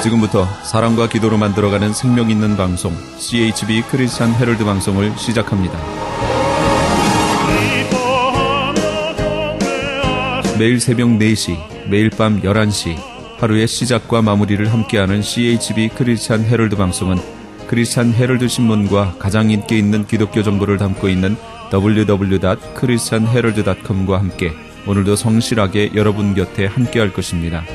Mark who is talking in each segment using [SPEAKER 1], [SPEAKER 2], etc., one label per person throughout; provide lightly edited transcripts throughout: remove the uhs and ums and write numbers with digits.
[SPEAKER 1] 지금부터 사랑과 기도로 만들어가는 생명 있는 방송 CHB 크리스찬 헤럴드 방송을 시작합니다. 매일 새벽 4시, 매일 밤 11시 하루의 시작과 마무리를 함께하는 CHB 크리스찬 헤럴드 방송은 크리스찬 헤럴드 신문과 가장 인기 있는 기독교 정보를 담고 있는 www.christianherald.com과 함께 오늘도 성실하게 여러분 곁에 함께할 것입니다.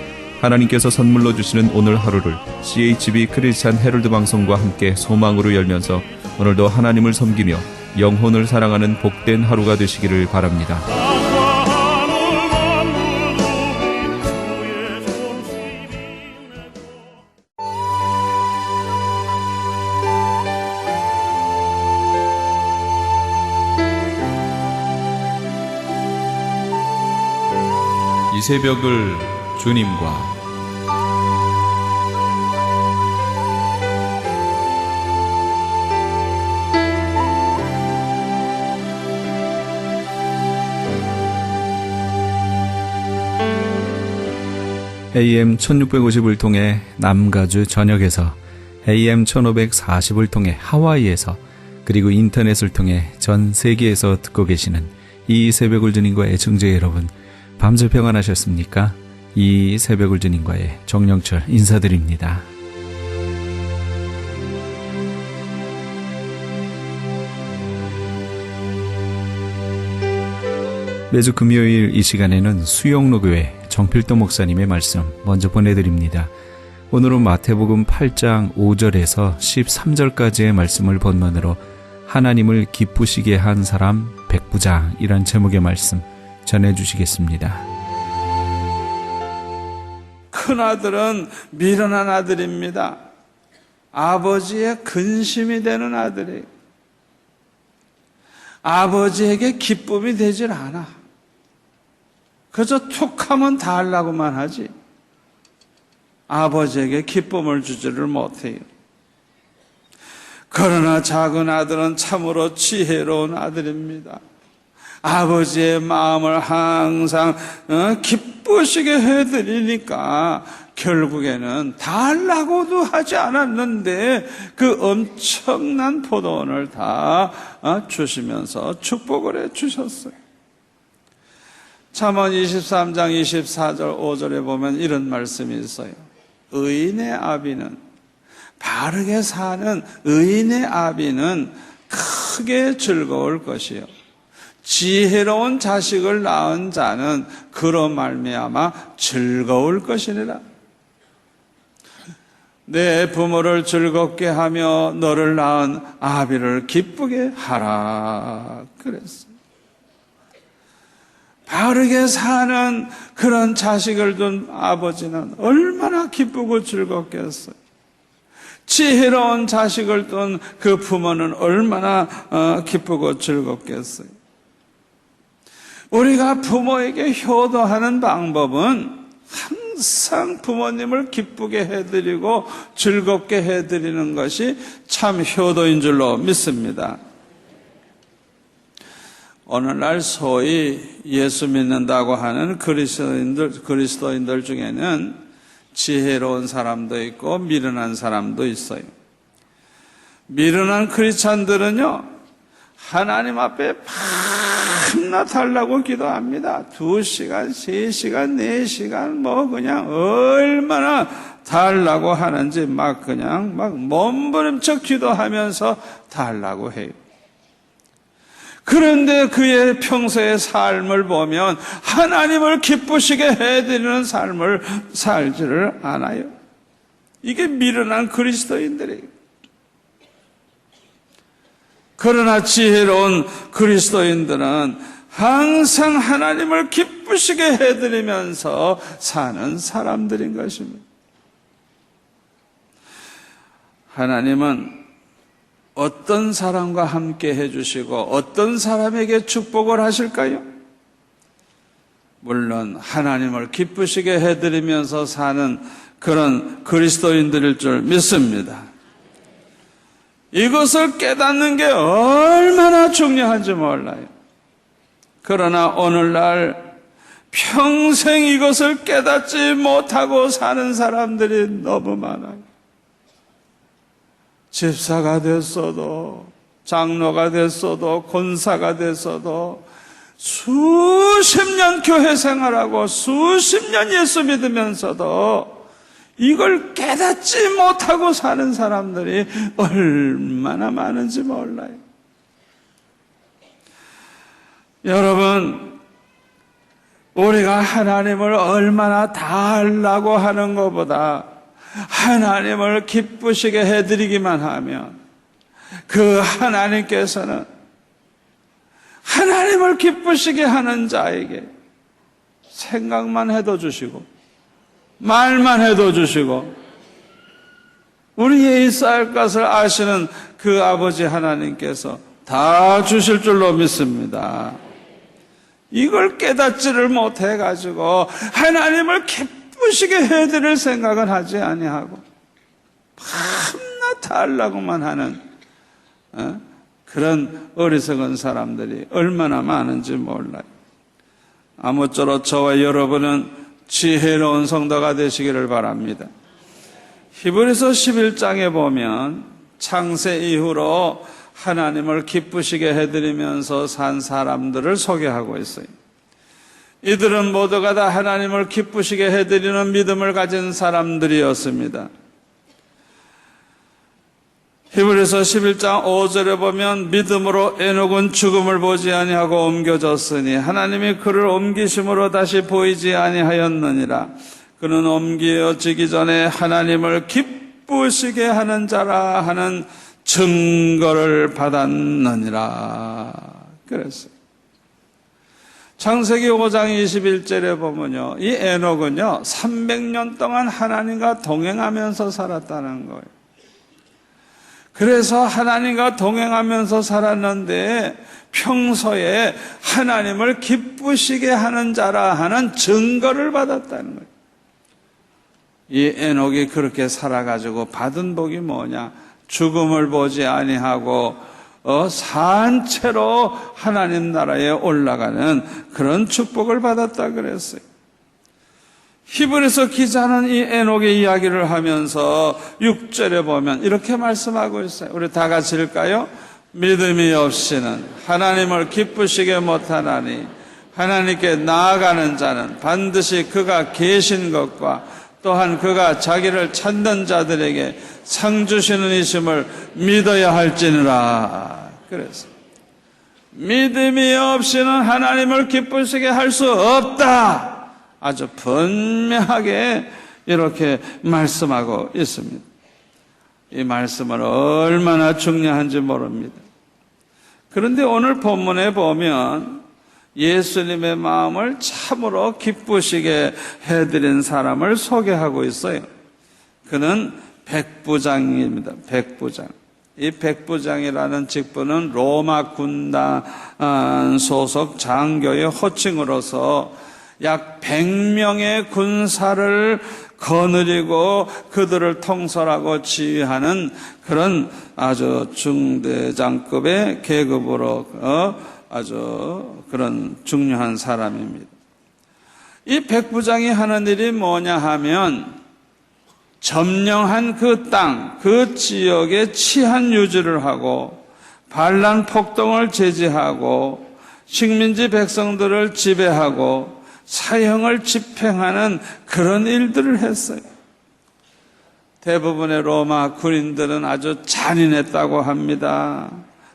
[SPEAKER 1] 하나님께서 선물로 주시는 오늘 하루를 CHB 크리스찬 헤럴드 방송과 함께 소망으로 열면서 오늘도 하나님을 섬기며 영혼을 사랑하는 복된 하루가 되시기를 바랍니다. 이 새벽을 주님과 AM 1650을 통해 남가주 전역에서, AM 1540을 통해 하와이에서, 그리고 인터넷을 통해 전 세계에서 듣고 계시는 이 새벽을 주님과 애청자 여러분, 밤새 평안하셨습니까? 이 새벽을 주님과의 정영철 인사드립니다. 매주 금요일 이 시간에는 수영로교회 정필도 목사님의 말씀 먼저 보내드립니다. 오늘은 마태복음 8장 5절에서 13절까지의 말씀을 본문으로 하나님을 기쁘시게 한 사람 백부장이란 제목의 말씀 전해주시겠습니다.
[SPEAKER 2] 큰아들은 미련한 아들입니다. 아버지의 근심이 되는 아들이에요. 아버지에게 기쁨이 되질 않아. 그저 툭하면 다 하려고만 하지 아버지에게 기쁨을 주지를 못해요. 그러나 작은 아들은 참으로 지혜로운 아들입니다. 아버지의 마음을 항상 기쁘시게 해드리니까 결국에는 다 하려고도 하지 않았는데 그 엄청난 포도원을 다 주시면서 축복을 해주셨어요. 잠언 23장 24절 5절에 보면 이런 말씀이 있어요. 의인의 아비는, 바르게 사는 의인의 아비는 크게 즐거울 것이요 지혜로운 자식을 낳은 자는 그로 말미암아 즐거울 것이니라. 내 부모를 즐겁게 하며 너를 낳은 아비를 기쁘게 하라 그랬어요. 바르게 사는 그런 자식을 둔 아버지는 얼마나 기쁘고 즐겁겠어요. 지혜로운 자식을 둔 그 부모는 얼마나 기쁘고 즐겁겠어요. 우리가 부모에게 효도하는 방법은 항상 부모님을 기쁘게 해드리고 즐겁게 해드리는 것이 참 효도인 줄로 믿습니다. 오늘날 소위 예수 믿는다고 하는 그리스도인들 중에는 지혜로운 사람도 있고 미련한 사람도 있어요. 미련한 크리스찬들은요, 하나님 앞에 밤낮 달라고 기도합니다. 2시간, 3시간, 4시간 그냥 얼마나 달라고 하는지 그냥 몸부림쳐 기도하면서 달라고 해요. 그런데 그의 평소의 삶을 보면 하나님을 기쁘시게 해드리는 삶을 살지를 않아요. 이게 미련한 그리스도인들이에요. 그러나 지혜로운 그리스도인들은 항상 하나님을 기쁘시게 해드리면서 사는 사람들인 것입니다. 하나님은 어떤 사람과 함께 해주시고 어떤 사람에게 축복을 하실까요? 물론 하나님을 기쁘시게 해드리면서 사는 그런 그리스도인들일 줄 믿습니다. 이것을 깨닫는 게 얼마나 중요한지 몰라요. 그러나 오늘날 평생 이것을 깨닫지 못하고 사는 사람들이 너무 많아요. 집사가 됐어도, 장로가 됐어도, 권사가 됐어도 수십 년 교회 생활하고 수십 년 예수 믿으면서도 이걸 깨닫지 못하고 사는 사람들이 얼마나 많은지 몰라요. 여러분, 우리가 하나님을 얼마나 다 알라고 하는 것보다 하나님을 기쁘시게 해드리기만 하면 그 하나님께서는 하나님을 기쁘시게 하는 자에게 생각만 해도 주시고 말만 해도 주시고 우리의 있어야 할 것을 아시는 그 아버지 하나님께서 다 주실 줄로 믿습니다. 이걸 깨닫지를 못해가지고 하나님을 기쁘시게 해드릴 생각은 하지 아니하고 밤낮 다 하려고만 하는 그런 어리석은 사람들이 얼마나 많은지 몰라요. 아무쪼록 저와 여러분은 지혜로운 성도가 되시기를 바랍니다. 히브리서 11장에 보면 창세 이후로 하나님을 기쁘시게 해드리면서 산 사람들을 소개하고 있어요. 이들은 모두가 다 하나님을 기쁘시게 해드리는 믿음을 가진 사람들이었습니다. 히브리서 11장 5절에 보면 믿음으로 에녹은 죽음을 보지 아니하고 옮겨졌으니 하나님이 그를 옮기심으로 다시 보이지 아니하였느니라. 그는 옮겨지기 전에 하나님을 기쁘시게 하는 자라 하는 증거를 받았느니라. 그랬어요. 창세기 5장 21절에 보면요, 이 에녹은요 300년 동안 하나님과 동행하면서 살았다는 거예요. 그래서 하나님과 동행하면서 살았는데 평소에 하나님을 기쁘시게 하는 자라 하는 증거를 받았다는 거예요. 이 에녹이 그렇게 살아가지고 받은 복이 뭐냐? 죽음을 보지 아니하고 산채로 하나님 나라에 올라가는 그런 축복을 받았다 그랬어요. 히브리서 기자는 이 에녹의 이야기를 하면서 6절에 보면 이렇게 말씀하고 있어요. 우리 다 같이 읽을까요? 믿음이 없이는 하나님을 기쁘시게 못하나니 하나님께 나아가는 자는 반드시 그가 계신 것과 또한 그가 자기를 찾는 자들에게 상 주시는 이심을 믿어야 할지니라. 그래서 믿음이 없이는 하나님을 기쁘시게 할 수 없다. 아주 분명하게 이렇게 말씀하고 있습니다. 이 말씀은 얼마나 중요한지 모릅니다. 그런데 오늘 본문에 보면 예수님의 마음을 참으로 기쁘시게 해드린 사람을 소개하고 있어요. 그는 백부장입니다. 백부장. 이 백부장이라는 직분은 로마 군단 소속 장교의 호칭으로서 약 100명의 군사를 거느리고 그들을 통솔하고 지휘하는 그런 아주 중대장급의 계급으로 아주 그런 중요한 사람입니다. 이 백부장이 하는 일이 뭐냐 하면 점령한 그 땅, 그 지역의 치안 유지를 하고 반란 폭동을 제지하고 식민지 백성들을 지배하고 사형을 집행하는 그런 일들을 했어요. 대부분의 로마 군인들은 아주 잔인했다고 합니다.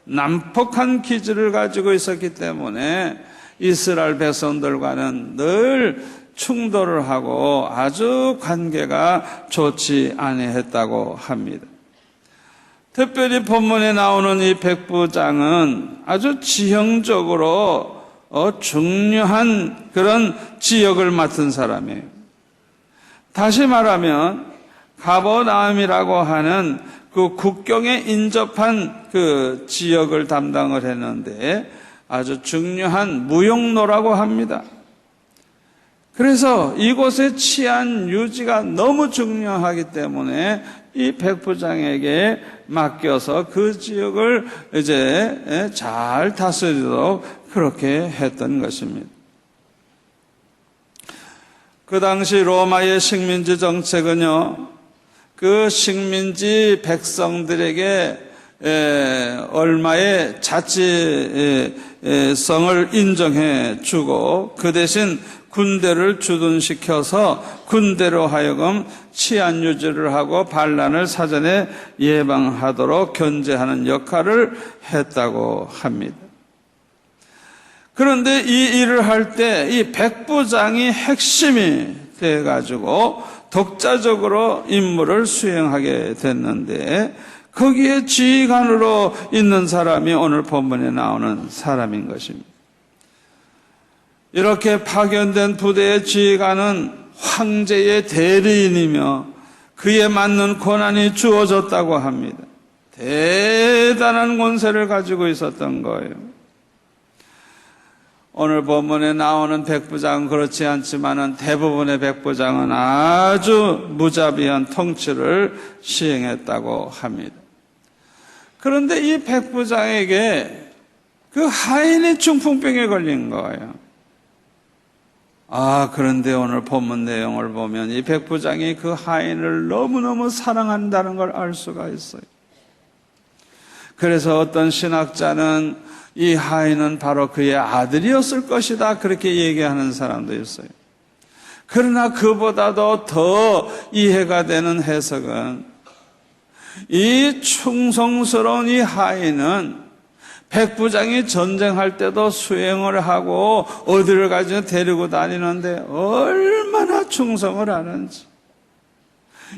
[SPEAKER 2] 난폭한 기질을 가지고 있었기 때문에 이스라엘 백성들과는 늘 충돌을 하고 아주 관계가 좋지 아니했다고 합니다. 특별히 본문에 나오는 이 백부장은 아주 지형적으로 중요한 그런 지역을 맡은 사람이에요. 다시 말하면 가버나움이라고 하는 그 국경에 인접한 그 지역을 담당을 했는데 아주 중요한 무용로라고 합니다. 그래서 이곳의 치안 유지가 너무 중요하기 때문에 이 백부장에게 맡겨서 그 지역을 이제 잘 다스리도록 그렇게 했던 것입니다. 그 당시 로마의 식민지 정책은요, 그 식민지 백성들에게 얼마의 자치성을 인정해 주고 그 대신 군대를 주둔시켜서 군대로 하여금 치안 유지를 하고 반란을 사전에 예방하도록 견제하는 역할을 했다고 합니다. 그런데 이 일을 할 때 이 백부장이 핵심이 돼가지고 독자적으로 임무를 수행하게 됐는데 거기에 지휘관으로 있는 사람이 오늘 본문에 나오는 사람인 것입니다. 이렇게 파견된 부대의 지휘관은 황제의 대리인이며 그에 맞는 권한이 주어졌다고 합니다. 대단한 권세를 가지고 있었던 거예요. 오늘 본문에 나오는 백부장은 그렇지 않지만은 대부분의 백부장은 아주 무자비한 통치를 시행했다고 합니다. 그런데 이 백부장에게 그 하인이 중풍병에 걸린 거예요. 그런데 오늘 본문 내용을 보면 이 백부장이 그 하인을 너무너무 사랑한다는 걸 알 수가 있어요. 그래서 어떤 신학자는 이 하인은 바로 그의 아들이었을 것이다, 그렇게 얘기하는 사람도 있어요. 그러나 그보다도 더 이해가 되는 해석은 이 충성스러운 이 하인은 백부장이 전쟁할 때도 수행을 하고 어디를 가지고 데리고 다니는데 얼마나 충성을 하는지,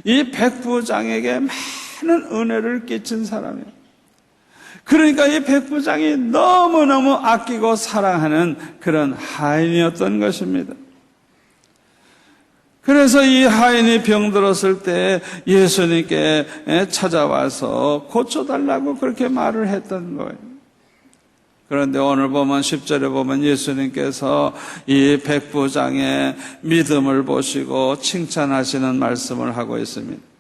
[SPEAKER 2] 이 백부장에게 많은 은혜를 끼친 사람이에요. 그러니까 이 백부장이 너무너무 아끼고 사랑하는 그런 하인이었던 것입니다. 그래서 이 하인이 병들었을 때 예수님께 찾아와서 고쳐달라고 그렇게 말을 했던 거예요. 그런데 오늘 보면 10절에 보면 예수님께서 이 백부장의 믿음을 보시고 칭찬하시는 말씀을 하고 있습니다.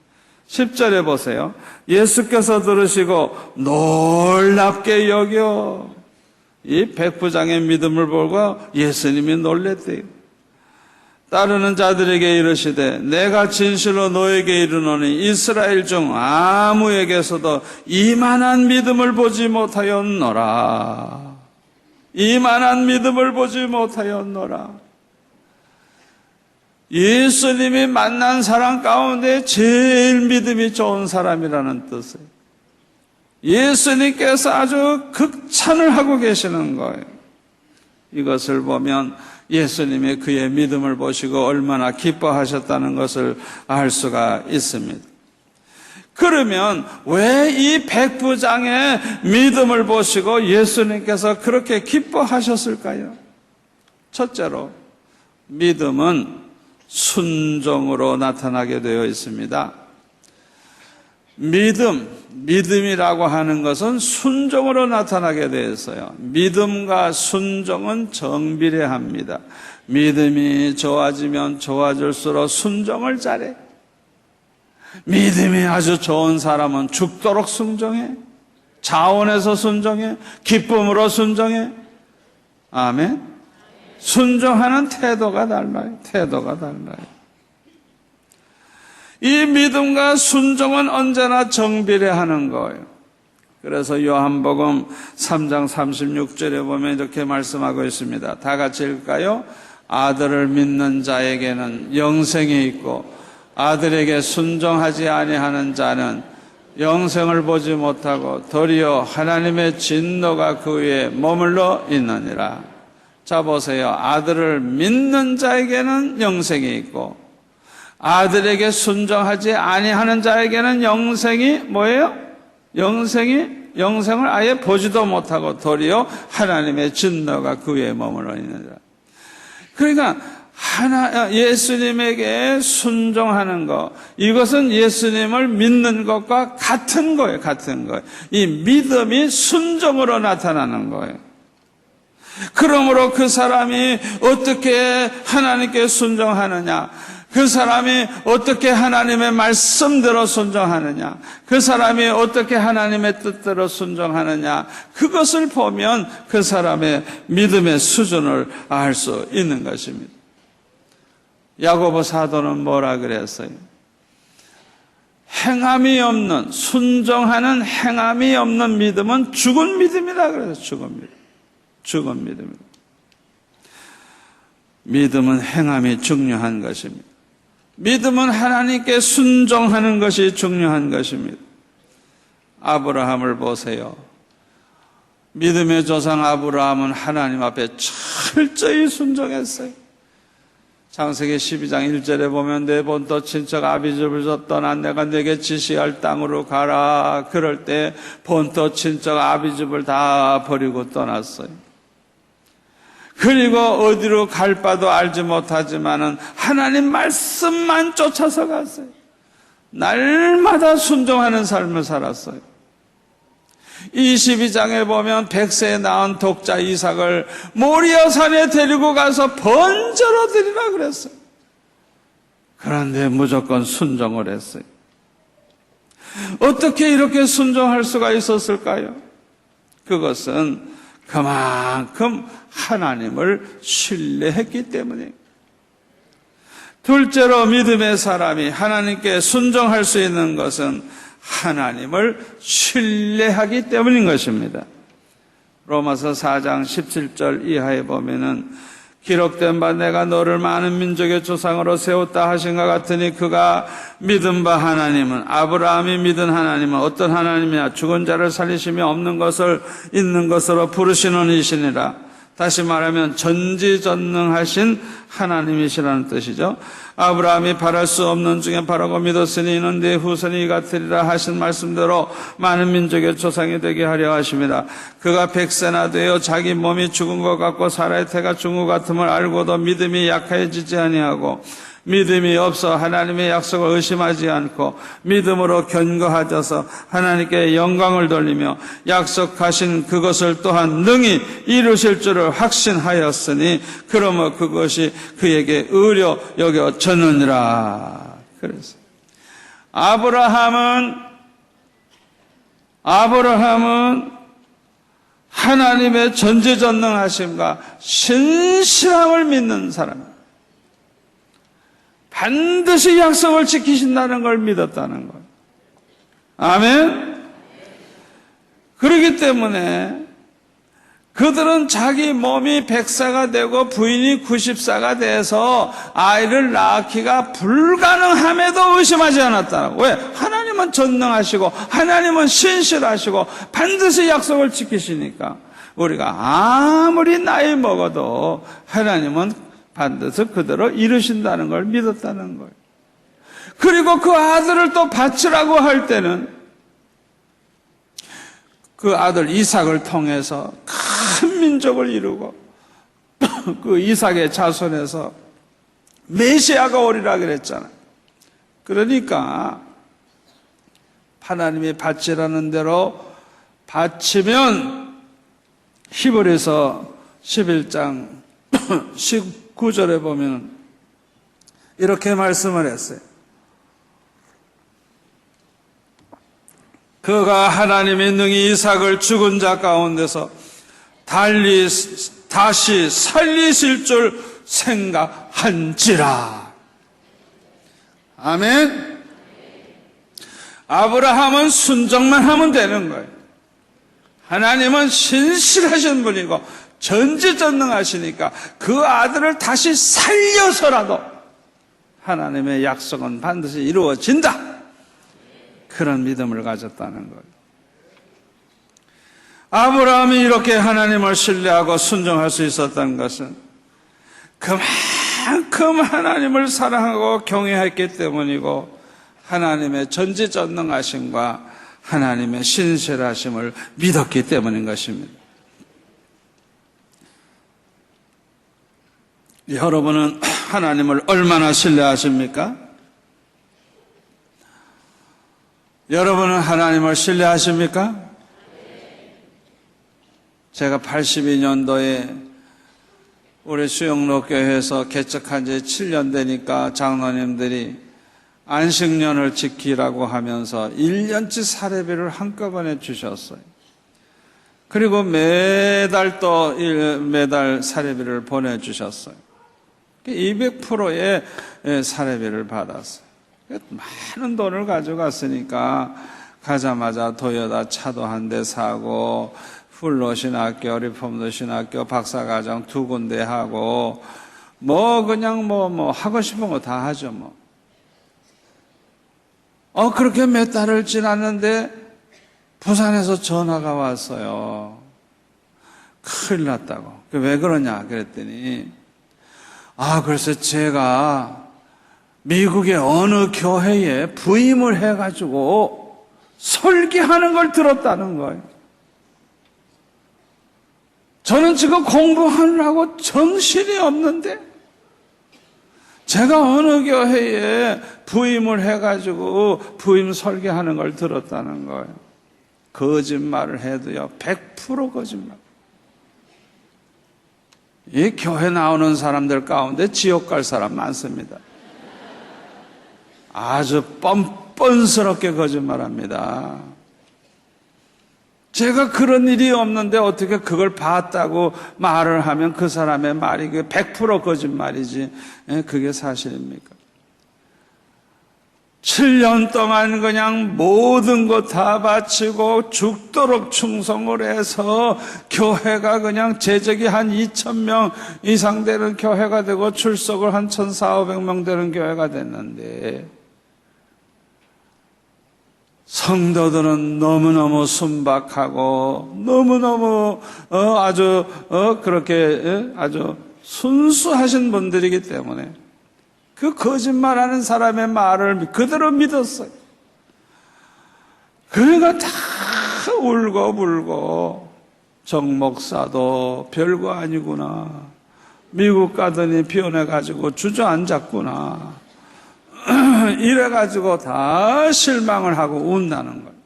[SPEAKER 2] 10절에 보세요. 예수께서 들으시고 놀랍게 여겨. 이 백부장의 믿음을 보고 예수님이 놀랬대요. 따르는 자들에게 이르시되 내가 진실로 너에게 이르노니 이스라엘 중 아무에게서도 이만한 믿음을 보지 못하였노라. 이만한 믿음을 보지 못하였노라. 예수님이 만난 사람 가운데 제일 믿음이 좋은 사람이라는 뜻이에요. 예수님께서 아주 극찬을 하고 계시는 거예요. 이것을 보면 예수님이 그의 믿음을 보시고 얼마나 기뻐하셨다는 것을 알 수가 있습니다. 그러면 왜 이 백부장의 믿음을 보시고 예수님께서 그렇게 기뻐하셨을까요? 첫째로 믿음은 순종으로 나타나게 되어 있습니다. 믿음이라고 하는 것은 순종으로 나타나게 되어 있어요. 믿음과 순종은 정비례합니다. 믿음이 좋아지면 좋아질수록 순종을 잘해. 믿음이 아주 좋은 사람은 죽도록 순종해. 자원해서 순종해. 기쁨으로 순종해. 아멘. 순종하는 태도가 달라요. 태도가 달라요. 이 믿음과 순종은 언제나 정비례하는 거예요. 그래서 요한복음 3장 36절에 보면 이렇게 말씀하고 있습니다. 다 같이 읽을까요? 아들을 믿는 자에게는 영생이 있고 아들에게 순종하지 아니하는 자는 영생을 보지 못하고 도리어 하나님의 진노가 그 위에 머물러 있느니라. 자 보세요. 아들을 믿는 자에게는 영생이 있고 아들에게 순종하지 아니하는 자에게는 영생이 뭐예요? 영생을 아예 보지도 못하고 도리어 하나님의 진노가 그 위에 머물러 있느니라. 그러니까 예수님에게 순종하는 것, 이것은 예수님을 믿는 것과 같은 거예요. 같은 거예요. 이 믿음이 순종으로 나타나는 거예요. 그러므로 그 사람이 어떻게 하나님께 순종하느냐, 그 사람이 어떻게 하나님의 말씀대로 순종하느냐, 그 사람이 어떻게 하나님의 뜻대로 순종하느냐, 그것을 보면 그 사람의 믿음의 수준을 알 수 있는 것입니다. 야고보 사도는 뭐라 그랬어요? 행함이 없는, 순종하는 행함이 없는 믿음은 죽은 믿음이라 그래서 죽은 믿음. 죽은 믿음입니다. 믿음은 행함이 중요한 것입니다. 믿음은 하나님께 순종하는 것이 중요한 것입니다. 아브라함을 보세요. 믿음의 조상 아브라함은 하나님 앞에 철저히 순종했어요. 창세기 12장 1절에 보면 내 본토 친척 아비집을 줬더나 내가 내게 지시할 땅으로 가라. 그럴 때 본토 친척 아비집을 다 버리고 떠났어요. 그리고 어디로 갈 바도 알지 못하지만은 하나님 말씀만 쫓아서 갔어요. 날마다 순종하는 삶을 살았어요. 22장에 보면 100세에 낳은 독자 이삭을 모리아산에 데리고 가서 번제로 드리라 그랬어요. 그런데 무조건 순종을 했어요. 어떻게 이렇게 순종할 수가 있었을까요? 그것은 그만큼 하나님을 신뢰했기 때문이에요. 둘째로 믿음의 사람이 하나님께 순종할 수 있는 것은 하나님을 신뢰하기 때문인 것입니다. 로마서 4장 17절 이하에 보면은 기록된 바 내가 너를 많은 민족의 조상으로 세웠다 하신 것 같으니 그가 믿은 바 하나님은 아브라함이 믿은 하나님은 어떤 하나님이냐 죽은 자를 살리시며 없는 것을 있는 것으로 부르시는 이시니라. 다시 말하면 전지전능하신 하나님이시라는 뜻이죠. 아브라함이 바랄 수 없는 중에 바라고 믿었으니 이는 네 후손이 같으리라 하신 말씀대로 많은 민족의 조상이 되게 하려 하심이라. 그가 100세나 되어 자기 몸이 죽은 것 같고 사라의 태가 죽은 것 같음을 알고도 믿음이 약해지지 아니하고 믿음이 없어 하나님의 약속을 의심하지 않고 믿음으로 견고하셔서 하나님께 영광을 돌리며 약속하신 그것을 또한 능히 이루실 줄을 확신하였으니 그러므로 그것이 그에게 의로 여겨졌느니라. 그래서 아브라함은 하나님의 전지전능하심과 신실함을 믿는 사람입니다. 반드시 약속을 지키신다는 걸 믿었다는 거예요. 아멘? 그렇기 때문에 그들은 자기 몸이 100세가 되고 부인이 90세가 돼서 아이를 낳기가 불가능함에도 의심하지 않았다는 거예요. 왜? 하나님은 전능하시고 하나님은 신실하시고 반드시 약속을 지키시니까 우리가 아무리 나이 먹어도 하나님은 반드시 그대로 이루신다는 걸 믿었다는 거예요. 그리고 그 아들을 또 바치라고 할 때는 그 아들 이삭을 통해서 큰 민족을 이루고 그 이삭의 자손에서 메시아가 오리라 그랬잖아요. 그러니까 하나님이 바치라는 대로 바치면 히브리서 11장 19절에 보면 이렇게 말씀을 했어요. 그가 하나님의 능히 이삭을 죽은 자 가운데서 다시 살리실 줄 생각한지라. 아멘. 아브라함은 순종만 하면 되는 거예요. 하나님은 신실하신 분이고 전지전능하시니까 그 아들을 다시 살려서라도 하나님의 약속은 반드시 이루어진다. 그런 믿음을 가졌다는 거예요. 아브라함이 이렇게 하나님을 신뢰하고 순종할 수 있었던 것은 그만큼 하나님을 사랑하고 경외했기 때문이고 하나님의 전지전능하심과 하나님의 신실하심을 믿었기 때문인 것입니다. 여러분은 하나님을 얼마나 신뢰하십니까? 여러분은 하나님을 신뢰하십니까? 제가 82년도에 우리 수영로교회에서 개척한 지 7년 되니까 장로님들이 안식년을 지키라고 하면서 1년치 사례비를 한꺼번에 주셨어요. 그리고 매달 사례비를 보내주셨어요. 200%의 사례비를 받았어요. 많은 돈을 가져갔으니까 가자마자 도요타 차도 한 대 사고 풀로 신학교, 리폼도 신학교, 박사과정 2군데 하고 그냥 하고 싶은 거 다 하죠 그렇게 몇 달을 지났는데 부산에서 전화가 왔어요. 큰일 났다고. 왜 그러냐 그랬더니 글쎄 제가 미국의 어느 교회에 부임을 해가지고 설교하는 걸 들었다는 거예요. 저는 지금 공부하느라고 정신이 없는데 제가 어느 교회에 부임을 해가지고 부임 설교하는 걸 들었다는 거예요. 거짓말을 해도요 100% 거짓말. 이 교회 나오는 사람들 가운데 지옥 갈 사람 많습니다. 아주 뻔뻔스럽게 거짓말합니다. 제가 그런 일이 없는데 어떻게 그걸 봤다고 말을 하면 그 사람의 말이 100% 거짓말이지 그게 사실입니까? 7년 동안 그냥 모든 것 다 바치고 죽도록 충성을 해서 교회가 그냥 재적이 한 2,000명 이상 되는 교회가 되고 출석을 한 1,400명 되는 교회가 됐는데 성도들은 너무너무 순박하고 너무너무 그렇게 아주 순수하신 분들이기 때문에 그 거짓말하는 사람의 말을 그대로 믿었어요. 그러니까 다 울고 정 목사도 별거 아니구나. 미국 가더니 변해가지고 주저앉았구나. 이래가지고 다 실망을 하고 운다는 거예요.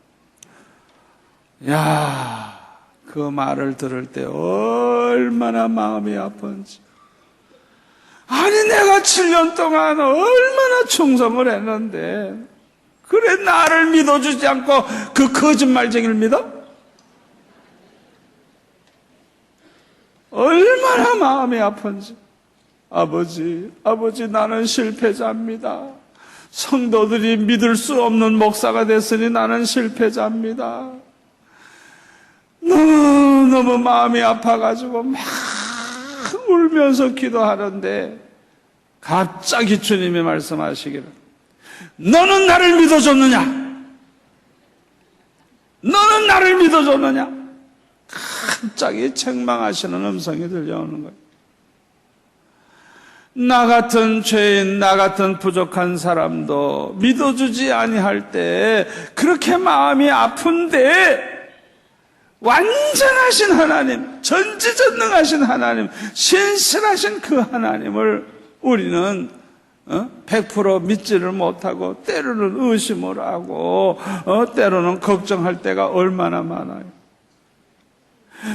[SPEAKER 2] 야, 그 말을 들을 때 얼마나 마음이 아픈지. 아니 내가 7년 동안 얼마나 충성을 했는데 그래 나를 믿어주지 않고 그 거짓말쟁이를 믿어? 얼마나 마음이 아픈지. 아버지 나는 실패자입니다. 성도들이 믿을 수 없는 목사가 됐으니 나는 실패자입니다. 너무 마음이 아파가지고 막 울면서 기도하는데 갑자기 주님이 말씀하시기를 너는 나를 믿어줬느냐? 너는 나를 믿어줬느냐? 갑자기 책망하시는 음성이 들려오는 거예요. 나 같은 죄인, 나 같은 부족한 사람도 믿어주지 아니할 때 그렇게 마음이 아픈데 완전하신 하나님, 전지전능하신 하나님, 신실하신 그 하나님을 우리는 100% 믿지를 못하고 때로는 의심을 하고 때로는 걱정할 때가 얼마나 많아요.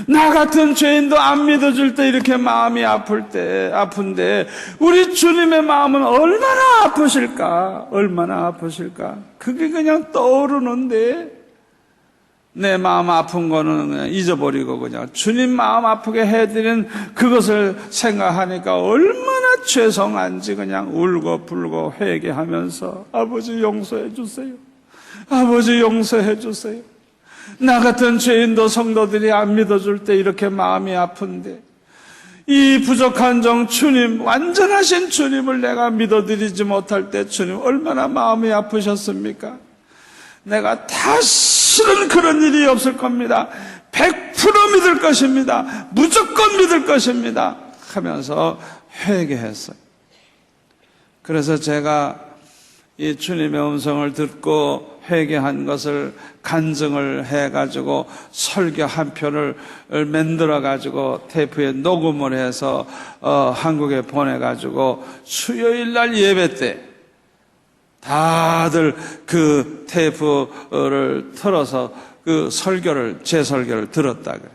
[SPEAKER 2] 나 같은 죄인도 안 믿어줄 때 이렇게 마음이 아픈데 우리 주님의 마음은 얼마나 아프실까? 그게 그냥 떠오르는데 내 마음 아픈 거는 그냥 잊어버리고 그냥 주님 마음 아프게 해드린 그것을 생각하니까 얼마나 죄송한지 그냥 울고 불고 회개하면서 아버지 용서해 주세요. 아버지 용서해 주세요. 나 같은 죄인도 성도들이 안 믿어줄 때 이렇게 마음이 아픈데 이 부족한 종 주님, 완전하신 주님을 내가 믿어드리지 못할 때 주님 얼마나 마음이 아프셨습니까? 내가 다시는 그런 일이 없을 겁니다. 100% 믿을 것입니다. 무조건 믿을 것입니다. 하면서 회개했어요. 그래서 제가 이 주님의 음성을 듣고 회개한 것을 간증을 해가지고 설교 한 편을 만들어가지고 테이프에 녹음을 해서 한국에 보내가지고 수요일 날 예배 때 다들 그 테이프를 틀어서 그 설교를, 제 설교를 들었다 그래.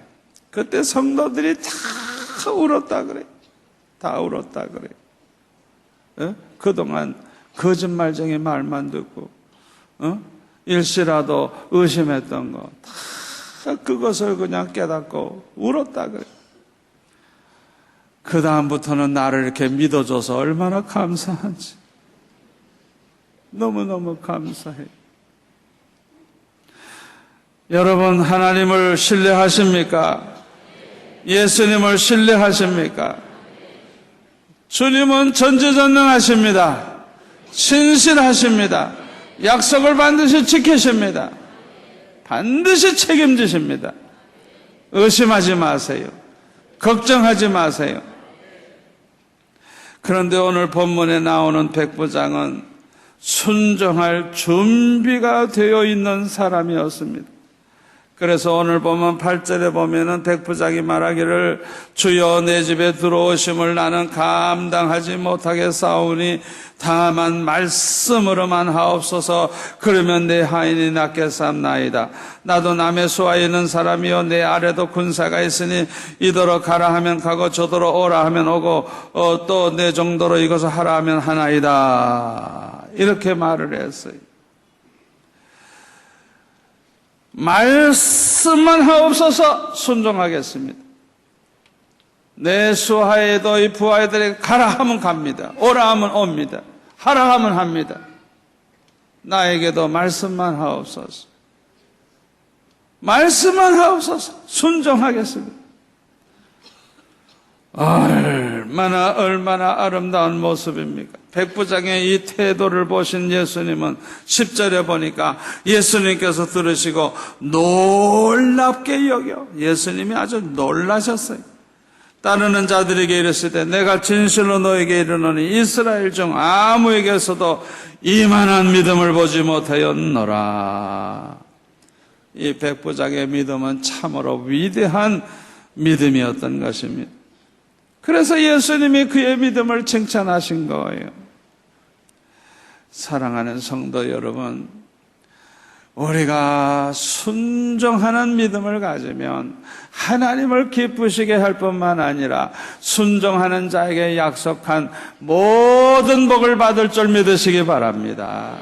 [SPEAKER 2] 그때 성도들이 다 울었다 그래. 다 울었다 그래. 그동안 거짓말쟁이 말만 듣고, 일시라도 의심했던 거, 다 그것을 그냥 깨닫고 울었다 그래. 그 다음부터는 나를 이렇게 믿어줘서 얼마나 감사한지. 너무너무 감사해요. 여러분, 하나님을 신뢰하십니까? 예수님을 신뢰하십니까? 주님은 전지전능하십니다. 신실하십니다. 약속을 반드시 지키십니다. 반드시 책임지십니다. 의심하지 마세요. 걱정하지 마세요. 그런데 오늘 본문에 나오는 백부장은 순종할 준비가 되어 있는 사람이었습니다. 그래서 오늘 보면 8절에 보면은 백부장이 말하기를 주여 내 집에 들어오심을 나는 감당하지 못하게 싸우니 다만 말씀으로만 하옵소서. 그러면 내 하인이 낫게 삼나이다. 나도 남의 수하에 있는 사람이요 내 아래도 군사가 있으니 이더러 가라 하면 가고 저더러 오라 하면 오고 또 내 정도로 이것을 하라 하면 하나이다. 이렇게 말을 했어요. 말씀만 하옵소서. 순종하겠습니다. 내 수하에도 이 부하들에게 가라 하면 갑니다. 오라 하면 옵니다. 하라 하면 합니다. 나에게도 말씀만 하옵소서. 말씀만 하옵소서. 순종하겠습니다. 얼마나 아름다운 모습입니까? 백부장의 이 태도를 보신 예수님은 10절에 보니까 예수님께서 들으시고 놀랍게 여겨. 예수님이 아주 놀라셨어요. 따르는 자들에게 이르시되 내가 진실로 너에게 이르노니 이스라엘 중 아무에게서도 이만한 믿음을 보지 못하였노라. 이 백부장의 믿음은 참으로 위대한 믿음이었던 것입니다. 그래서 예수님이 그의 믿음을 칭찬하신 거예요. 사랑하는 성도 여러분, 우리가 순종하는 믿음을 가지면 하나님을 기쁘시게 할 뿐만 아니라 순종하는 자에게 약속한 모든 복을 받을 줄 믿으시기 바랍니다.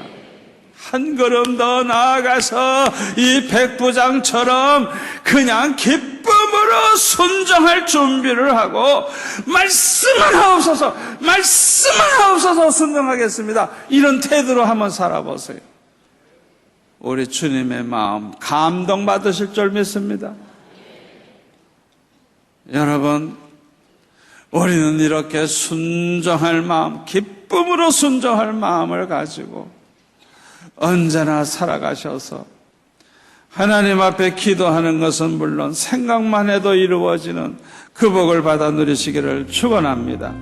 [SPEAKER 2] 한 걸음 더 나아가서 이 백부장처럼 그냥 기쁨으로 순종할 준비를 하고 말씀을 하옵소서, 말씀을 하옵소서 순종하겠습니다. 이런 태도로 한번 살아보세요. 우리 주님의 마음 감동받으실 줄 믿습니다. 여러분, 우리는 이렇게 순종할 마음, 기쁨으로 순종할 마음을 가지고 언제나 살아가셔서 하나님 앞에 기도하는 것은 물론 생각만 해도 이루어지는 그 복을 받아 누리시기를 축원합니다.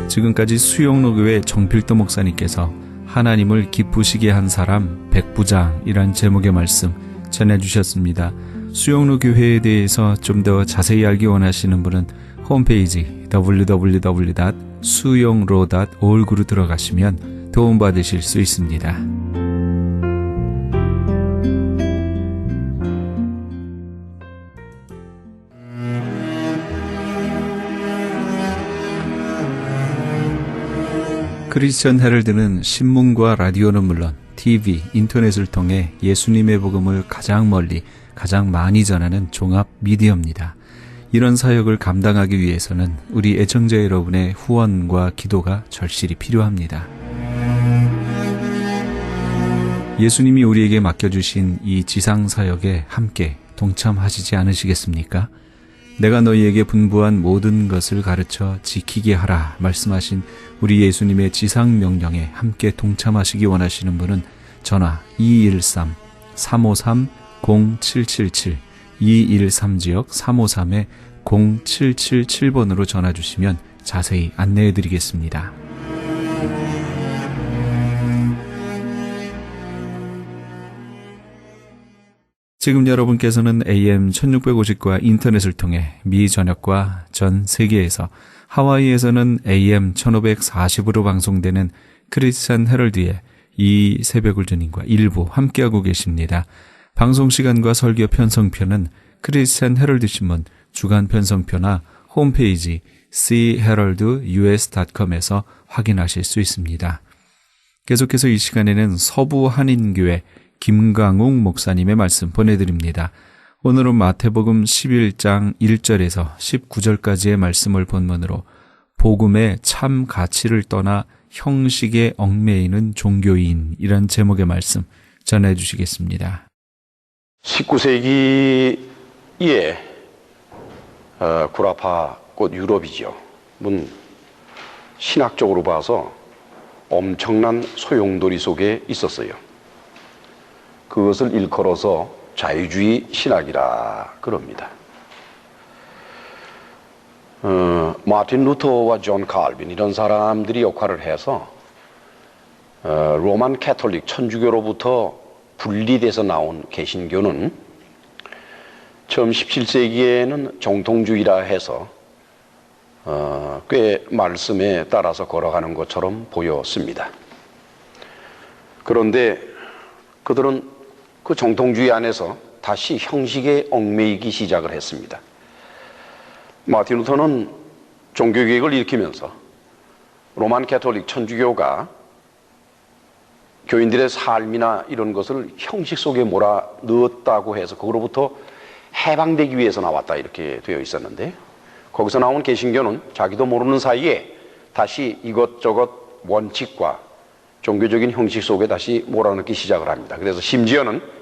[SPEAKER 1] 지금까지 수영로교회 정필도 목사님께서 하나님을 기쁘시게 한 사람 백부장이란 제목의 말씀 전해주셨습니다. 수영로교회에 대해서 좀 더 자세히 알기 원하시는 분은 홈페이지 www.suyongro.org로 들어가시면 도움받으실 수 있습니다. 크리스천 헤럴드는 신문과 라디오는 물론 TV, 인터넷을 통해 예수님의 복음을 가장 멀리, 가장 많이 전하는 종합 미디어입니다. 이런 사역을 감당하기 위해서는 우리 애청자 여러분의 후원과 기도가 절실히 필요합니다. 예수님이 우리에게 맡겨주신 이 지상 사역에 함께 동참하시지 않으시겠습니까? 내가 너희에게 분부한 모든 것을 가르쳐 지키게 하라 말씀하신 우리 예수님의 지상 명령에 함께 동참하시기 원하시는 분은 전화 213-353-0777 213지역 353-0777번으로 전화 주시면 자세히 안내해 드리겠습니다. 지금 여러분께서는 AM 1650과 인터넷을 통해 미 전역과 전 세계에서 하와이에서는 AM 1540으로 방송되는 크리스찬 헤럴드의 이 새벽을 주님과 일부 함께하고 계십니다. 방송 시간과 설교 편성표는 크리스찬 헤럴드 신문 주간 편성표나 홈페이지 cheraldus.com에서 확인하실 수 있습니다. 계속해서 이 시간에는 서부 한인교회 김강욱 목사님의 말씀 보내드립니다. 오늘은 마태복음 11장 1절에서 19절까지의 말씀을 본문으로 복음의 참 가치를 떠나 형식에 얽매이는 종교인이란 제목의 말씀 전해주시겠습니다.
[SPEAKER 3] 19세기에 구라파 곧 유럽이죠. 신학적으로 봐서 엄청난 소용돌이 속에 있었어요. 그것을 일컬어서 자유주의 신학이라 그럽니다. 마틴 루터와 존 칼빈 이런 사람들이 역할을 해서 로만 캐톨릭 천주교로부터 분리돼서 나온 개신교는 처음 17세기에는 정통주의라 해서 꽤 말씀에 따라서 걸어가는 것처럼 보였습니다. 그런데 그들은 그 정통주의 안에서 다시 형식에 얽매이기 시작을 했습니다. 마틴 루터는 종교개혁을 일으키면서 로만 캐톨릭 천주교가 교인들의 삶이나 이런 것을 형식 속에 몰아 넣었다고 해서 그로부터 해방되기 위해서 나왔다 이렇게 되어 있었는데, 거기서 나온 개신교는 자기도 모르는 사이에 다시 이것저것 원칙과 종교적인 형식 속에 다시 몰아넣기 시작을 합니다. 그래서 심지어는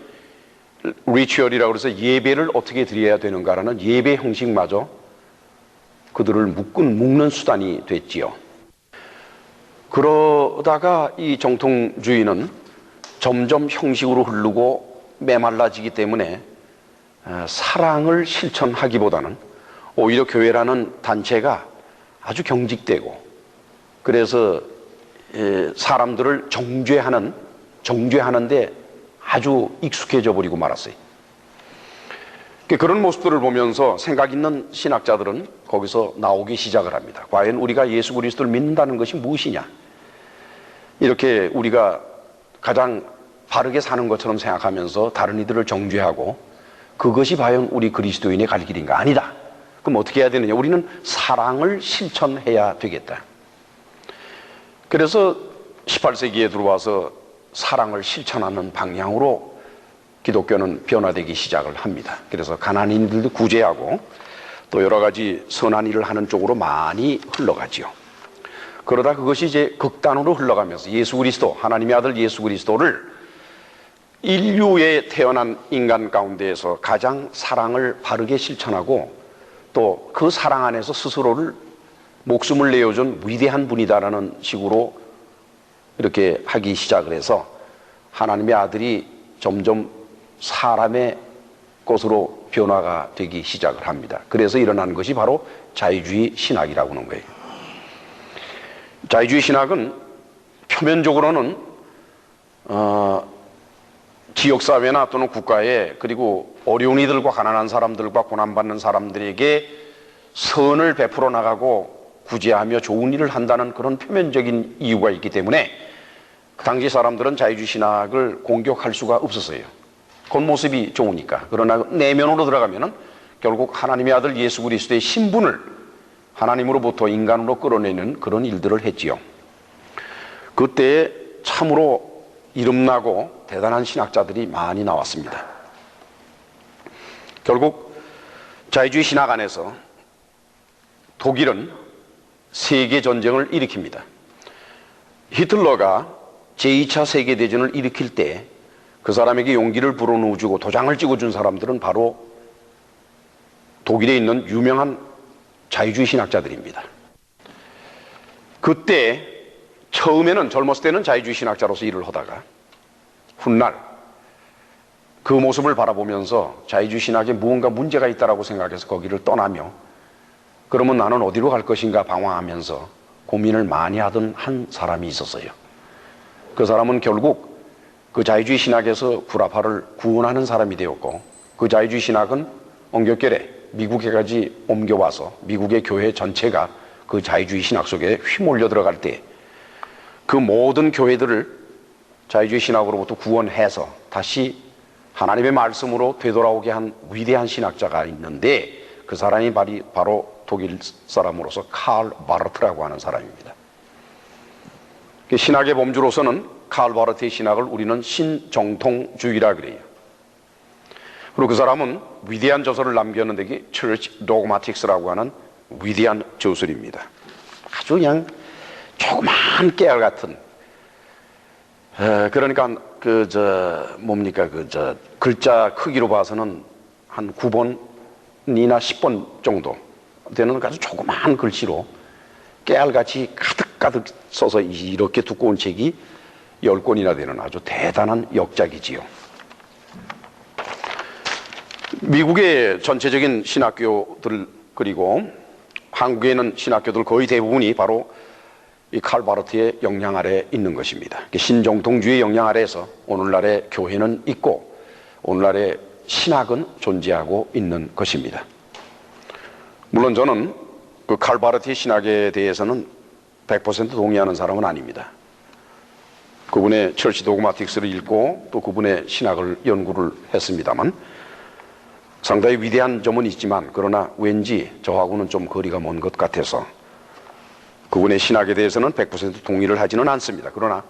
[SPEAKER 3] 리추얼이라고 해서 예배를 어떻게 드려야 되는가라는 예배 형식마저 그들을 묶는 수단이 됐지요. 그러다가 이 정통주의는 점점 형식으로 흐르고 메말라지기 때문에 사랑을 실천하기보다는 오히려 교회라는 단체가 아주 경직되고, 그래서 사람들을 정죄하는데 아주 익숙해져 버리고 말았어요. 그런 모습들을 보면서 생각 있는 신학자들은 거기서 나오기 시작을 합니다. 과연 우리가 예수 그리스도를 믿는다는 것이 무엇이냐? 이렇게 우리가 가장 바르게 사는 것처럼 생각하면서 다른 이들을 정죄하고 그것이 과연 우리 그리스도인의 갈 길인가? 아니다. 그럼 어떻게 해야 되느냐? 우리는 사랑을 실천해야 되겠다. 그래서 18세기에 들어와서 사랑을 실천하는 방향으로 기독교는 변화되기 시작을 합니다. 그래서 가난인들도 구제하고 또 여러 가지 선한 일을 하는 쪽으로 많이 흘러가지요. 그러다 그것이 이제 극단으로 흘러가면서 예수 그리스도, 하나님의 아들 예수 그리스도를 인류에 태어난 인간 가운데에서 가장 사랑을 바르게 실천하고 또 그 사랑 안에서 스스로를 목숨을 내어준 위대한 분이다라는 식으로 이렇게 하기 시작을 해서 하나님의 아들이 점점 사람의 것으로 변화가 되기 시작을 합니다. 그래서 일어난 것이 바로 자유주의 신학이라고 하는 거예요. 자유주의 신학은 표면적으로는 지역사회나 또는 국가에, 그리고 어려운 이들과 가난한 사람들과 고난받는 사람들에게 선을 베풀어 나가고 구제하며 좋은 일을 한다는 그런 표면적인 이유가 있기 때문에 그 당시 사람들은 자유주의 신학을 공격할 수가 없었어요. 겉모습이 좋으니까. 그러나 내면으로 들어가면은 결국 하나님의 아들 예수 그리스도의 신분을 하나님으로부터 인간으로 끌어내는 그런 일들을 했지요. 그때 참으로 이름나고 대단한 신학자들이 많이 나왔습니다. 결국 자유주의 신학 안에서 독일은 세계전쟁을 일으킵니다. 히틀러가 제2차 세계대전을 일으킬 때 그 사람에게 용기를 불어넣어주고 도장을 찍어준 사람들은 바로 독일에 있는 유명한 자유주의 신학자들입니다. 그때 처음에는 젊었을 때는 자유주의 신학자로서 일을 하다가 훗날 그 모습을 바라보면서 자유주의 신학에 무언가 문제가 있다라고 생각해서 거기를 떠나며 그러면 나는 어디로 갈 것인가 방황하면서 고민을 많이 하던 한 사람이 있었어요. 그 사람은 결국 그 자유주의 신학에서 구라파를 구원하는 사람이 되었고, 그 자유주의 신학은 엉겹결에 미국에까지 옮겨와서 미국의 교회 전체가 그 자유주의 신학 속에 휘몰려 들어갈 때 그 모든 교회들을 자유주의 신학으로부터 구원해서 다시 하나님의 말씀으로 되돌아오게 한 위대한 신학자가 있는데, 그 사람이 바로 독일 사람으로서 칼 바르트라고 하는 사람입니다. 신학의 범주로서는 칼 바르트의 신학을 우리는 신정통주의라 그래요. 그리고 그 사람은 위대한 저서를 남겼는데 이게 Church Dogmatics라고 하는 위대한 저술입니다. 아주 그냥 조그만 깨알 같은, 그러니까 글자 크기로 봐서는 한 9번이나 10번 정도 되는 아주 조그만 글씨로 깨알같이 가득가득 써서 이렇게 두꺼운 책이 10권이나 되는 아주 대단한 역작이지요. 미국의 전체적인 신학교들, 그리고 한국에 있는 신학교들 거의 대부분이 바로 이 칼 바르트의 영향 아래 있는 것입니다. 신정통주의 영향 아래에서 오늘날의 교회는 있고 오늘날의 신학은 존재하고 있는 것입니다. 물론 저는 그 칼 바르트의 신학에 대해서는 100% 동의하는 사람은 아닙니다. 그분의 철시 도그마틱스를 읽고 또 그분의 신학을 연구를 했습니다만 상당히 위대한 점은 있지만, 그러나 왠지 저하고는 좀 거리가 먼 것 같아서 그분의 신학에 대해서는 100% 동의를 하지는 않습니다. 그러나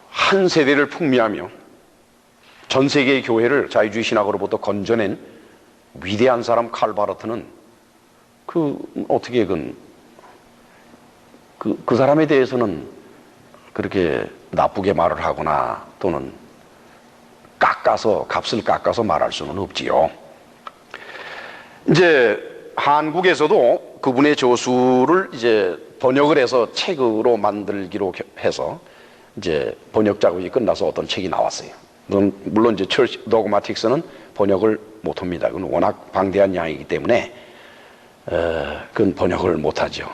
[SPEAKER 3] 한 세대를 풍미하며 전 세계의 교회를 자유주의 신학으로부터 건져낸 위대한 사람 칼 바르트는 어떻게 그 사람에 대해서는 그렇게 나쁘게 말을 하거나 또는 값을 깎아서 말할 수는 없지요. 이제 한국에서도 그분의 저수를 이제 번역을 해서 책으로 만들기로 해서 이제 번역 작업이 끝나서 어떤 책이 나왔어요. 물론 이제 Church Dogmatics는 번역을 못 합니다. 그건 워낙 방대한 양이기 때문에 그건 번역을 못 하죠.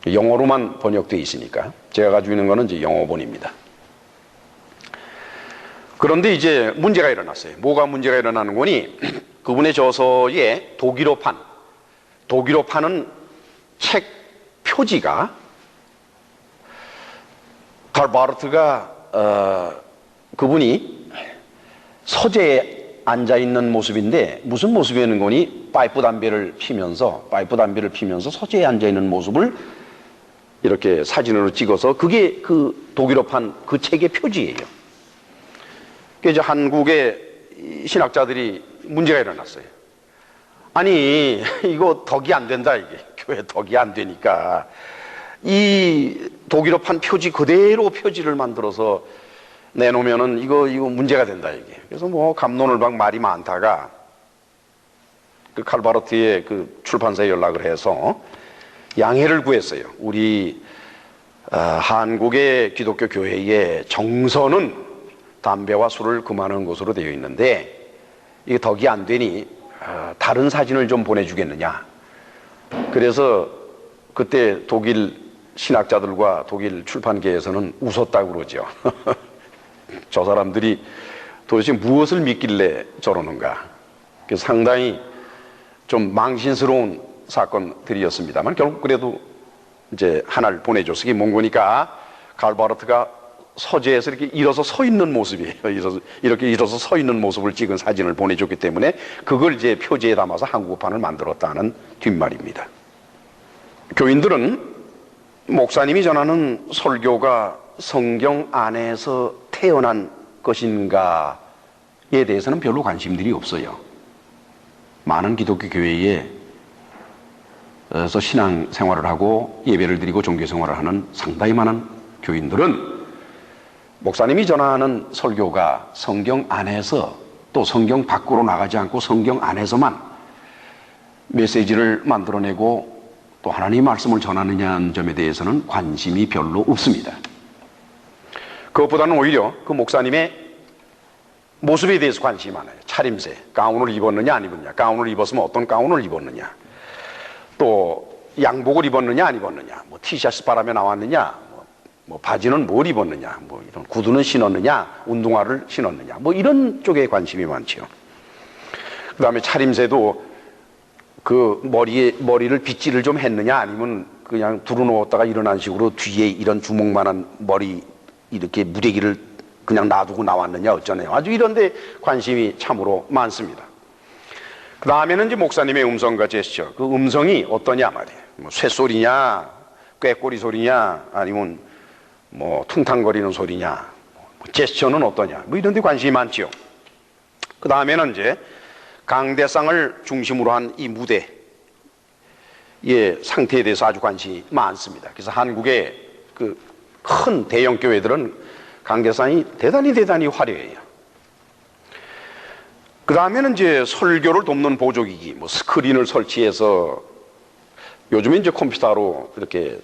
[SPEAKER 3] 영어로만 번역되어 있으니까 제가 가지고 있는 거는 이제 영어본입니다. 그런데 이제 문제가 일어났어요. 뭐가 문제가 일어나는 거니? 그분의 저서에 독일어 파는 책 표지가 칼 바르트가 그분이 서재에 앉아 있는 모습인데 무슨 모습이었는 거니? 파이프 담배를 피면서 서재에 앉아 있는 모습을 이렇게 사진으로 찍어서 그게 그 독일어판 그 책의 표지예요. 그래서 한국의 신학자들이 문제가 일어났어요. 아니, 이거 덕이 안 된다, 이게. 교회 덕이 안 되니까. 이 독일어판 표지 그대로 표지를 만들어서 내놓으면은 이거 문제가 된다, 이게. 그래서 갑론을 막 말이 많다가 그 칼 바르트의 그 출판사에 연락을 해서 양해를 구했어요. 우리 한국의 기독교 교회의 정서는 담배와 술을 금하는 것으로 되어 있는데 이게 덕이 안 되니 다른 사진을 좀 보내주겠느냐. 그래서 그때 독일 신학자들과 독일 출판계에서는 웃었다고 그러죠. 저 사람들이 도대체 무엇을 믿길래 저러는가. 그래서 상당히 좀 망신스러운 사건들이었습니다만 결국 그래도 이제 하나를 보내줬어. 이게 뭔 거니까 칼 바르트가 서재에서 이렇게 일어서 서 있는 모습이에요. 이렇게 일어서 서 있는 모습을 찍은 사진을 보내줬기 때문에 그걸 이제 표지에 담아서 한국어판을 만들었다는 뒷말입니다. 교인들은 목사님이 전하는 설교가 성경 안에서 태어난 것인가에 대해서는 별로 관심들이 없어요. 많은 기독교 교회에서 신앙 생활을 하고 예배를 드리고 종교 생활을 하는 상당히 많은 교인들은 목사님이 전하는 설교가 성경 안에서 또 성경 밖으로 나가지 않고 성경 안에서만 메시지를 만들어내고 또 하나님의 말씀을 전하느냐는 점에 대해서는 관심이 별로 없습니다. 그것보다는 오히려 그 목사님의 모습에 대해서 관심이 많아요. 차림새, 가운을 입었느냐 안 입었느냐, 가운을 입었으면 어떤 가운을 입었느냐, 또 양복을 입었느냐 안 입었느냐, 티셔츠 바람에 나왔느냐, 바지는 뭘 입었느냐, 이런 구두는 신었느냐, 운동화를 신었느냐, 이런 쪽에 관심이 많죠. 그 다음에 차림새도 그 머리를 빗질을 좀 했느냐, 아니면 그냥 두루누웠다가 일어난 식으로 뒤에 이런 주먹만한 머리 이렇게 무대기를 그냥 놔두고 나왔느냐, 어쩌네요. 아주 이런데 관심이 참으로 많습니다. 그 다음에는 이제 목사님의 음성과 제스처. 그 음성이 어떠냐 말이에요. 쇠소리냐, 꾀꼬리 소리냐, 아니면 뭐 퉁탕거리는 소리냐, 제스처는 어떠냐, 뭐 이런 데 관심이 많지요. 그 다음에는 이제 강대상을 중심으로 한 이 무대의 상태에 대해서 아주 관심이 많습니다. 그래서 한국의 그 큰 대형 교회들은 강대상이 대단히 화려해요. 그 다음에는 이제 설교를 돕는 보조기기, 뭐 스크린을 설치해서 요즘에 이제 컴퓨터로 이렇게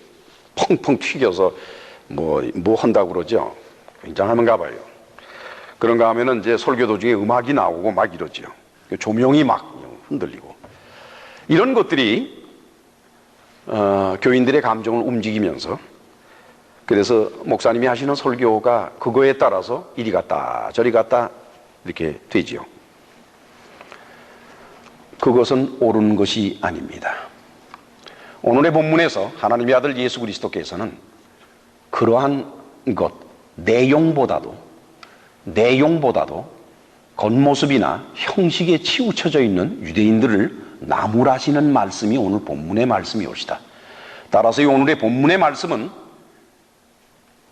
[SPEAKER 3] 펑펑 튀겨서 뭐 한다고 그러죠. 굉장한가 봐요. 그런가 하면은 이제 설교 도중에 음악이 나오고 막 이러죠. 조명이 막 흔들리고. 이런 것들이, 교인들의 감정을 움직이면서 그래서 목사님이 하시는 설교가 그거에 따라서 이리 갔다 저리 갔다 이렇게 되지요. 그것은 옳은 것이 아닙니다. 오늘의 본문에서 하나님의 아들 예수 그리스도께서는 그러한 것, 내용보다도 겉모습이나 형식에 치우쳐져 있는 유대인들을 나무라시는 말씀이 오늘 본문의 말씀이옵시다. 따라서 이 오늘의 본문의 말씀은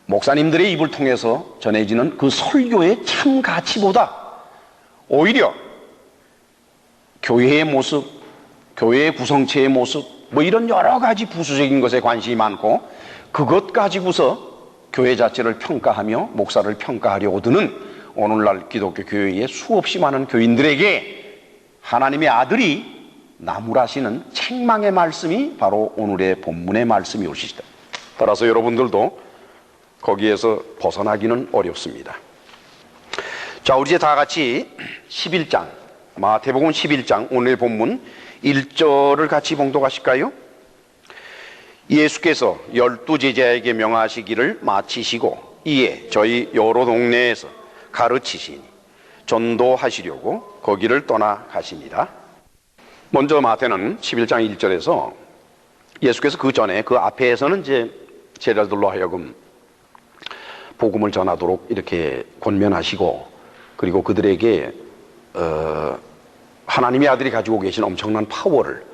[SPEAKER 3] 목사님들의 입을 통해서 전해지는 그 설교의 참 가치보다 오히려 교회의 모습, 교회의 구성체의 모습, 뭐 이런 여러 가지 부수적인 것에 관심이 많고 그것 가지고서 교회 자체를 평가하며 목사를 평가하려고 드는 오늘날 기독교 교회의 수없이 많은 교인들에게 하나님의 아들이 나무라시는 책망의 말씀이 바로 오늘의 본문의 말씀이 오시다. 따라서 여러분들도 거기에서 벗어나기는 어렵습니다. 자, 우리 이제 다 같이 11장, 마태복음 11장 오늘 본문 1절을 같이 봉독하실까요? 예수께서 12제자에게 명하시기를 마치시고 이에 저희 여러 동네에서 가르치시니 전도하시려고 거기를 떠나 가십니다. 먼저 마태는 11장 1절에서 예수께서 그 전에 그 앞에서는 이제 제자들로 하여금 복음을 전하도록 이렇게 권면하시고 그리고 그들에게 하나님의 아들이 가지고 계신 엄청난 파워를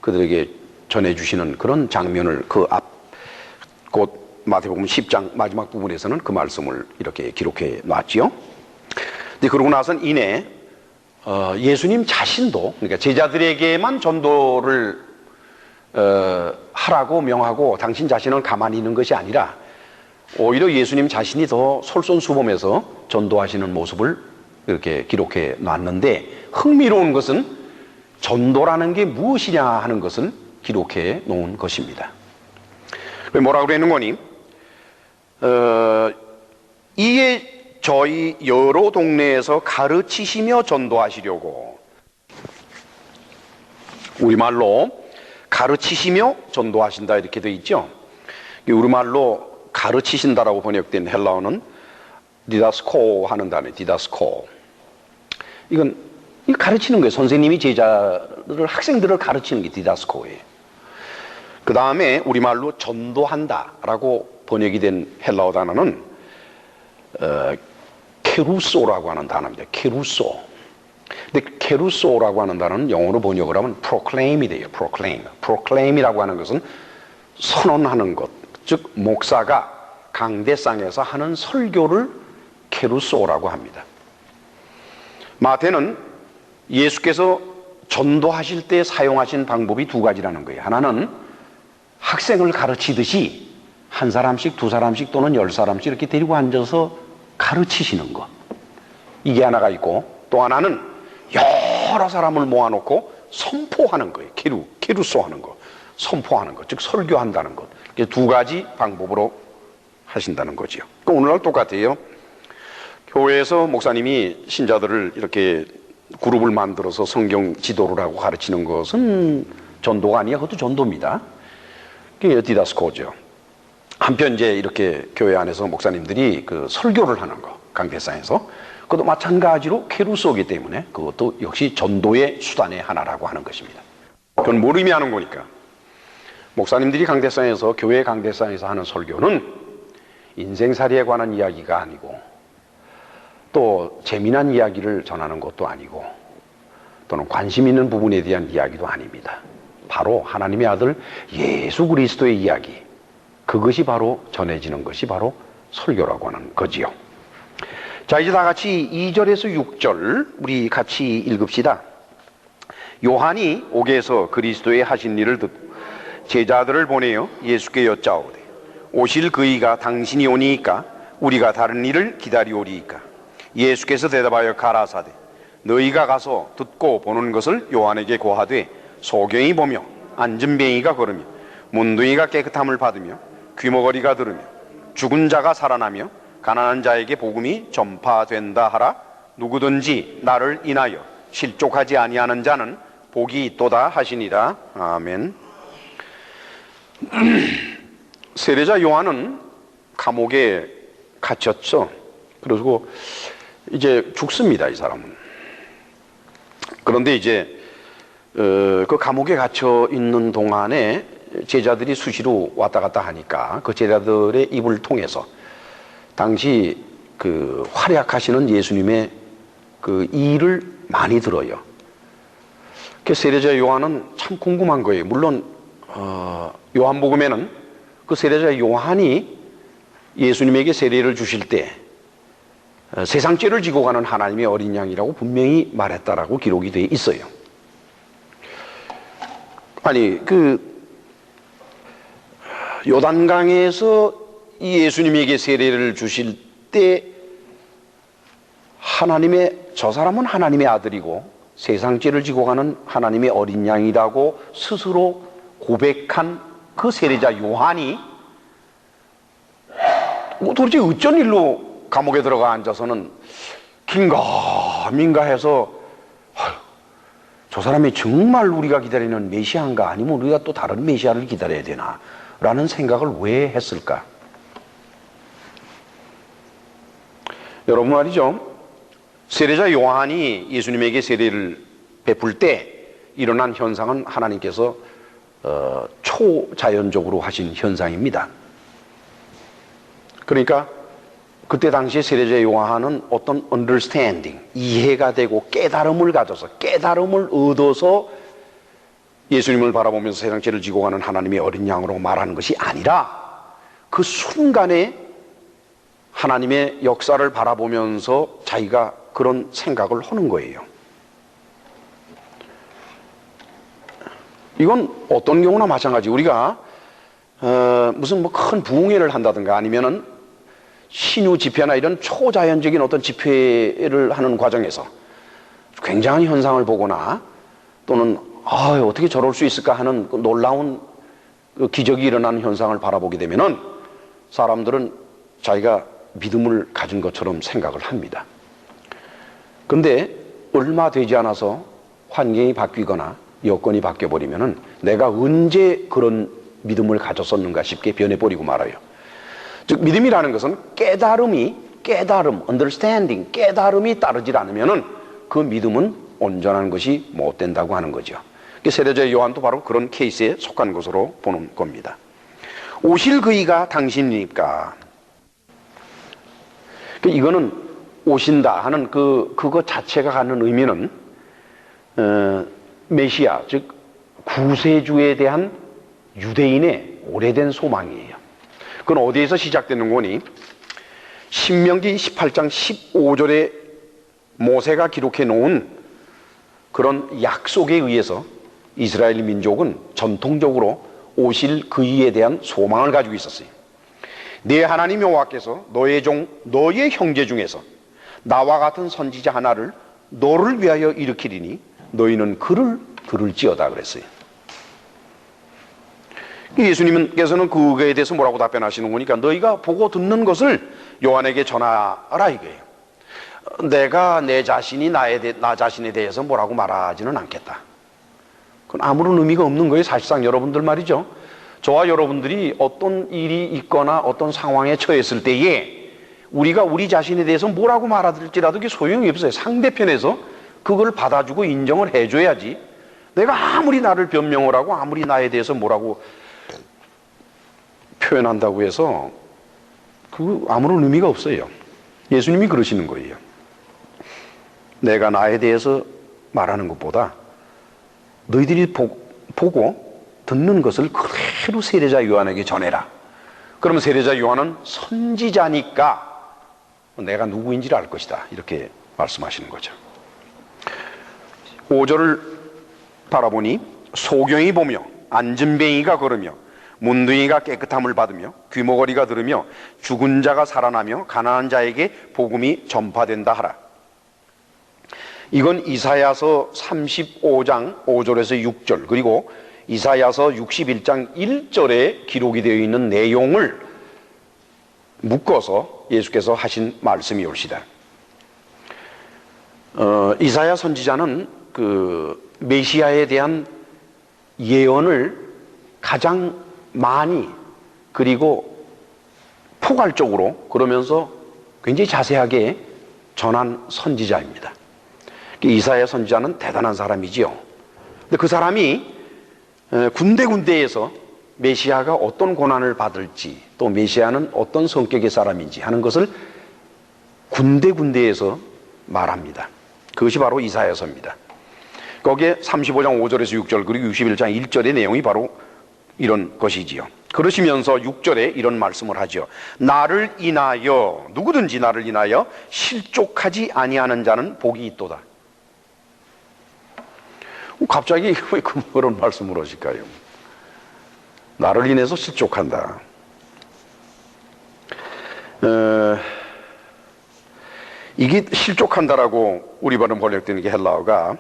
[SPEAKER 3] 그들에게 전해주시는 그런 장면을 그 앞 곧 마태복음 10장 마지막 부분에서는 그 말씀을 이렇게 기록해 놨지요. 근데 그러고 나선 이내 예수님 자신도 그러니까 제자들에게만 전도를 하라고 명하고 당신 자신은 가만히 있는 것이 아니라 오히려 예수님 자신이 더 솔선수범해서 전도하시는 모습을 이렇게 기록해 놨는데 흥미로운 것은 전도라는 게 무엇이냐 하는 것을 기록해 놓은 것입니다. 뭐라고 그러는 거니? 이에 저희 여러 동네에서 가르치시며 전도하시려고, 우리말로 가르치시며 전도하신다 이렇게 되어 있죠. 우리말로 가르치신다라고 번역된 헬라어는 디다스코 하는 단어예요. 디다스코. 이건 가르치는 거예요. 선생님이 제자를, 학생들을 가르치는 게 디다스코예요. 그 다음에 우리말로 전도한다라고 번역이 된 헬라어 단어는 케루소라고 하는 단어입니다. 케루소. 근데 케루소라고 하는 단어는 영어로 번역을 하면 proclaim이 돼요. proclaim. proclaim이라고 하는 것은 선언하는 것. 즉 목사가 강대상에서 하는 설교를 케루소라고 합니다. 마태는 예수께서 전도하실 때 사용하신 방법이 두 가지라는 거예요. 하나는 학생을 가르치듯이 한 사람씩 두 사람씩 또는 10사람씩 이렇게 데리고 앉아서 가르치시는 것. 이게 하나가 있고 또 하나는 여러 사람을 모아놓고 선포하는 거예요. 케루소 하는 거. 선포하는 것. 즉 설교한다는 것. 두 가지 방법으로 하신다는 거죠. 오늘날 똑같아요. 교회에서 목사님이 신자들을 이렇게 그룹을 만들어서 성경 지도를 하고 가르치는 것은 전도가 아니야. 그것도 전도입니다. 그게 디다스코죠. 한편 이제 이렇게 교회 안에서 목사님들이 그 설교를 하는 거, 강대상에서 그것도 마찬가지로 케루소이기 때문에 그것도 역시 전도의 수단의 하나라고 하는 것입니다. 그건 뭘 의미하는 거니까? 목사님들이 강대상에서, 교회 강대상에서 하는 설교는 인생살이에 관한 이야기가 아니고 또 재미난 이야기를 전하는 것도 아니고 또는 관심 있는 부분에 대한 이야기도 아닙니다. 바로 하나님의 아들 예수 그리스도의 이야기, 그것이 바로 전해지는 것이 바로 설교라고 하는 거지요. 자, 이제 다 같이 2절에서 6절 우리 같이 읽읍시다. 요한이 옥에서 그리스도의 하신 일을 듣고 제자들을 보내어 예수께 여짜오되 오실 그이가 당신이 오니이까 우리가 다른 일을 기다리오리이까. 예수께서 대답하여 가라사대 너희가 가서 듣고 보는 것을 요한에게 고하되 소경이 보며 안전뱅이가 걸으며 문둥이가 깨끗함을 받으며 귀머거리가 들으며 죽은 자가 살아나며 가난한 자에게 복음이 전파된다 하라. 누구든지 나를 인하여 실족하지 아니하는 자는 복이 있도다 하시니라. 아멘. 세례자 요한은 감옥에 갇혔죠. 그리고 이제 죽습니다, 이 사람은. 그런데 이제 그 감옥에 갇혀 있는 동안에 제자들이 수시로 왔다 갔다 하니까 그 제자들의 입을 통해서 당시 그 활약하시는 예수님의 그 일을 많이 들어요. 그 세례자 요한은 참 궁금한 거예요. 물론 요한복음에는 그 세례자 요한이 예수님에게 세례를 주실 때 세상 죄를 지고 가는 하나님의 어린 양이라고 분명히 말했다라고 기록이 되어 있어요. 아니 그 요단강에서 이 예수님에게 세례를 주실 때 하나님의 저 사람은 하나님의 아들이고 세상 죄를 지고 가는 하나님의 어린 양이라고 스스로 고백한 그 세례자 요한이 도대체 어쩐 일로 감옥에 들어가 앉아서는 긴가민가 해서 저 사람이 정말 우리가 기다리는 메시아인가 아니면 우리가 또 다른 메시아를 기다려야 되나 라는 생각을 왜 했을까? 여러분 말이죠, 세례자 요한이 예수님에게 세례를 베풀 때 일어난 현상은 하나님께서 초자연적으로 하신 현상입니다. 그러니까 그때 당시에 세례자 요한은 어떤 understanding, 이해가 되고 깨달음을 가져서 깨달음을 얻어서 예수님을 바라보면서 세상 죄를 지고 가는 하나님의 어린 양으로 말하는 것이 아니라 그 순간에 하나님의 역사를 바라보면서 자기가 그런 생각을 하는 거예요. 이건 어떤 경우나 마찬가지. 우리가 무슨 뭐 큰 부흥회를 한다든가 아니면은 신유 집회나 이런 초자연적인 어떤 집회를 하는 과정에서 굉장한 현상을 보거나 또는 어떻게 저럴 수 있을까 하는 그 놀라운 그 기적이 일어나는 현상을 바라보게 되면은 사람들은 자기가 믿음을 가진 것처럼 생각을 합니다. 근데 얼마 되지 않아서 환경이 바뀌거나 여건이 바뀌어버리면은 내가 언제 그런 믿음을 가졌었는가 싶게 변해버리고 말아요. 즉 믿음이라는 것은 understanding, 깨달음이 따르질 않으면은 그 믿음은 온전한 것이 못 된다고 하는 거죠. 세례자 요한도 바로 그런 케이스에 속한 것으로 보는 겁니다. 오실 그이가 당신이니까. 이거는 오신다 하는 그거 자체가 갖는 의미는 메시아, 즉 구세주에 대한 유대인의 오래된 소망이에요. 그건 어디에서 시작되는 거니? 신명기 18장 15절에 모세가 기록해 놓은 그런 약속에 의해서 이스라엘 민족은 전통적으로 오실 그이에 대한 소망을 가지고 있었어요. 네 하나님 여호와께서 너의 종 너의 형제 중에서 나와 같은 선지자 하나를 너를 위하여 일으키리니 너희는 그를 들을지어다 그랬어요. 예수님께서는 그거에 대해서 뭐라고 답변하시는 거니까 너희가 보고 듣는 것을 요한에게 전하라 이거예요. 내가 나 자신에 대해서 뭐라고 말하지는 않겠다. 그건 아무런 의미가 없는 거예요. 사실상 여러분들 말이죠, 저와 여러분들이 어떤 일이 있거나 어떤 상황에 처했을 때에 우리가 우리 자신에 대해서 뭐라고 말하들지라도 그게 소용이 없어요. 상대편에서 그걸 받아주고 인정을 해줘야지, 내가 아무리 나를 변명을 하고 아무리 나에 대해서 뭐라고 표현한다고 해서 그 아무런 의미가 없어요. 예수님이 그러시는 거예요. 내가 나에 대해서 말하는 것보다 너희들이 보고 듣는 것을 그대로 세례자 요한에게 전해라. 그러면 세례자 요한은 선지자니까 내가 누구인지를 알 것이다, 이렇게 말씀하시는 거죠. 5절을 바라보니 소경이 보며 안진뱅이가 걸으며 문둥이가 깨끗함을 받으며 귀머거리가 들으며 죽은 자가 살아나며 가난한 자에게 복음이 전파된다 하라. 이건 이사야서 35장 5절에서 6절 그리고 이사야서 61장 1절에 기록이 되어 있는 내용을 묶어서 예수께서 하신 말씀이올시다. 이사야 선지자는 그 메시아에 대한 예언을 가장 많이 그리고 포괄적으로 그러면서 굉장히 자세하게 전한 선지자입니다. 이사야 선지자는 대단한 사람이지요. 근데 그 사람이 군데군데에서 메시아가 어떤 고난을 받을지 또 메시아는 어떤 성격의 사람인지 하는 것을 군데군데에서 말합니다. 그것이 바로 이사야서입니다. 거기에 35장 5절에서 6절 그리고 61장 1절의 내용이 바로 이런 것이지요. 그러시면서 6절에 이런 말씀을 하죠. 나를 인하여 누구든지 나를 인하여 실족하지 아니하는 자는 복이 있도다. 갑자기 왜 그런 말씀을 하실까요? 나를 인해서 실족한다. 이게 실족한다라고 우리 발음 번역되는 게 헬라어가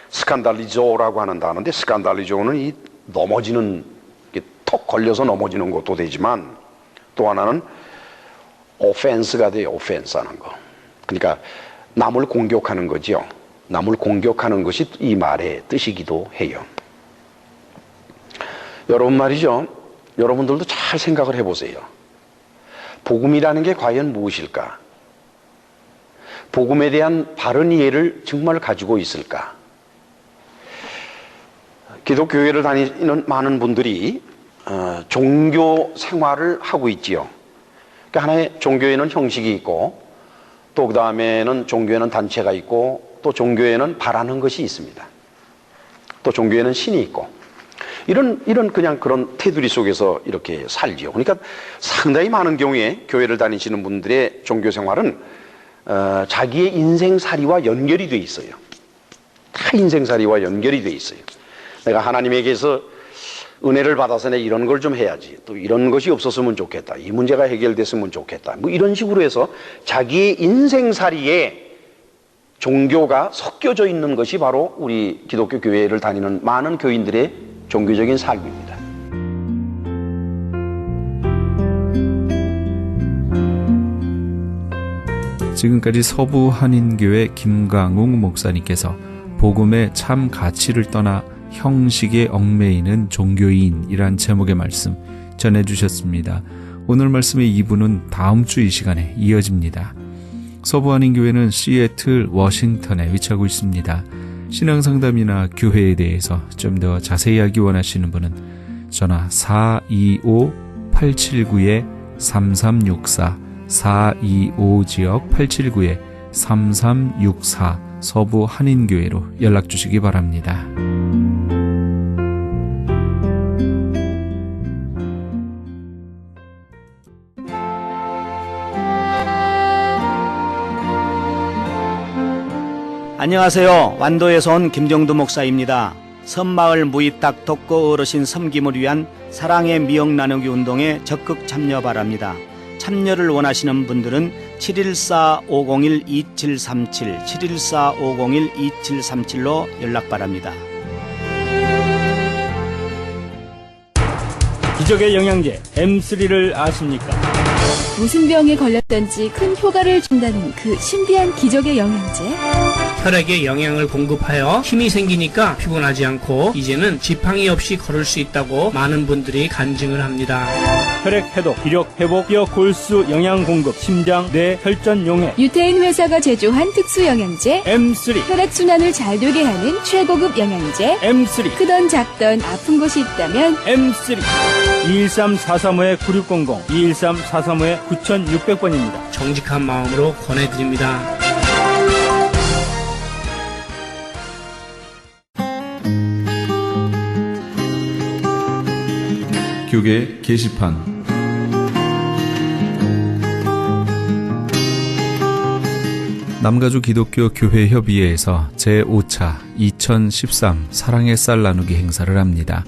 [SPEAKER 3] 스칸달리조라고 하는 단어인데 스칸달리조는 이 넘어지는 턱 걸려서 넘어지는 것도 되지만 또 하나는 오펜스가 돼요. 오펜스 하는 거. 그러니까 남을 공격하는 거죠. 남을 공격하는 것이 이 말의 뜻이기도 해요. 여러분 말이죠. 여러분들도 잘 생각을 해보세요. 복음이라는 게 과연 무엇일까? 복음에 대한 바른 이해를 정말 가지고 있을까? 기독교회를 다니는 많은 분들이 종교 생활을 하고 있지요. 그러니까 하나의 종교에는 형식이 있고 또 그 다음에는 종교에는 단체가 있고 또 종교에는 바라는 것이 있습니다. 또 종교에는 신이 있고 이런 그냥 그런 테두리 속에서 이렇게 살지요. 그러니까 상당히 많은 경우에 교회를 다니시는 분들의 종교 생활은 자기의 인생살이와 연결이 돼 있어요. 다 인생살이와 연결이 돼 있어요. 내가 하나님에게서 은혜를 받아서 내가 이런 걸 좀 해야지. 또 이런 것이 없었으면 좋겠다. 이 문제가 해결됐으면 좋겠다. 뭐 이런 식으로 해서 자기의 인생살이에 종교가 섞여져 있는 것이 바로 우리 기독교 교회를 다니는 많은 교인들의 종교적인 삶입니다.
[SPEAKER 1] 지금까지 서부 한인교회 김강웅 목사님께서 복음의 참 가치를 떠나 형식에 얽매이는 종교인이란 제목의 말씀 전해주셨습니다. 오늘 말씀의 2부는 다음 주 이 시간에 이어집니다. 서부 한인교회는 시애틀, 워싱턴에 위치하고 있습니다. 신앙상담이나 교회에 대해서 좀 더 자세히 알기 원하시는 분은 전화 425-879-3364 425지역 879-3364 서부 한인교회로 연락 주시기 바랍니다.
[SPEAKER 4] 안녕하세요. 완도에서 온 김정두 목사입니다. 섬마을 무이탁 독거 어르신 섬김을 위한 사랑의 미역 나누기 운동에 적극 참여 바랍니다. 참여를 원하시는 분들은 714-501-2737 714-501-2737로 연락 바랍니다.
[SPEAKER 5] 기적의 영양제 M3를 아십니까?
[SPEAKER 6] 무슨 병에 걸렸던지 큰 효과를 준다는 그 신비한 기적의 영양제.
[SPEAKER 7] 혈액에 영양을 공급하여 힘이 생기니까 피곤하지 않고 이제는 지팡이 없이 걸을 수 있다고 많은 분들이 간증을 합니다.
[SPEAKER 5] 혈액 해독, 기력 회복, 뼈 골수 영양 공급, 심장, 뇌, 혈전 용해.
[SPEAKER 6] 유태인 회사가 제조한 특수 영양제.
[SPEAKER 5] M3,
[SPEAKER 6] 혈액순환을 잘 되게 하는 최고급 영양제.
[SPEAKER 5] M3,
[SPEAKER 6] 크던 작던 아픈 곳이 있다면
[SPEAKER 5] M3. 213-435-9600, 213-435-9600번입니다.
[SPEAKER 7] 정직한 마음으로 권해드립니다.
[SPEAKER 1] 교계 게시판 남가주 기독교 교회 협의회에서 제5차 2013 사랑의 쌀 나누기 행사를 합니다.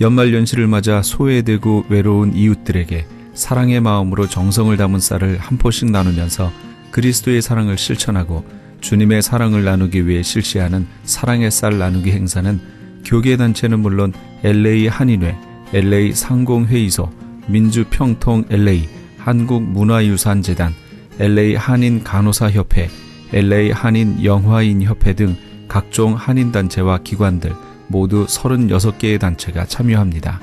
[SPEAKER 1] 연말연시를 맞아 소외되고 외로운 이웃들에게 사랑의 마음으로 정성을 담은 쌀을 한 포씩 나누면서 그리스도의 사랑을 실천하고 주님의 사랑을 나누기 위해 실시하는 사랑의 쌀 나누기 행사는 교계단체는 물론 LA 한인회, LA 상공회의소, 민주평통 LA, 한국문화유산재단, LA 한인간호사협회, LA 한인영화인협회 등 각종 한인단체와 기관들 모두 36개의 단체가 참여합니다.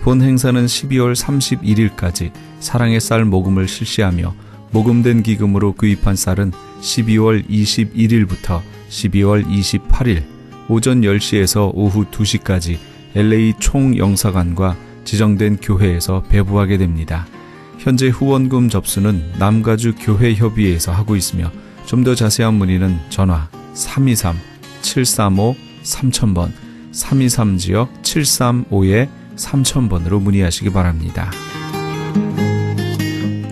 [SPEAKER 1] 본 행사는 12월 31일까지 사랑의 쌀 모금을 실시하며 모금된 기금으로 구입한 쌀은 12월 21일부터 12월 28일 오전 10시에서 오후 2시까지 LA 총영사관과 지정된 교회에서 배부하게 됩니다. 현재 후원금 접수는 남가주 교회협의회에서 하고 있으며 좀 더 자세한 문의는 전화 323-735-3000번 323지역 735-3000번으로 문의하시기 바랍니다.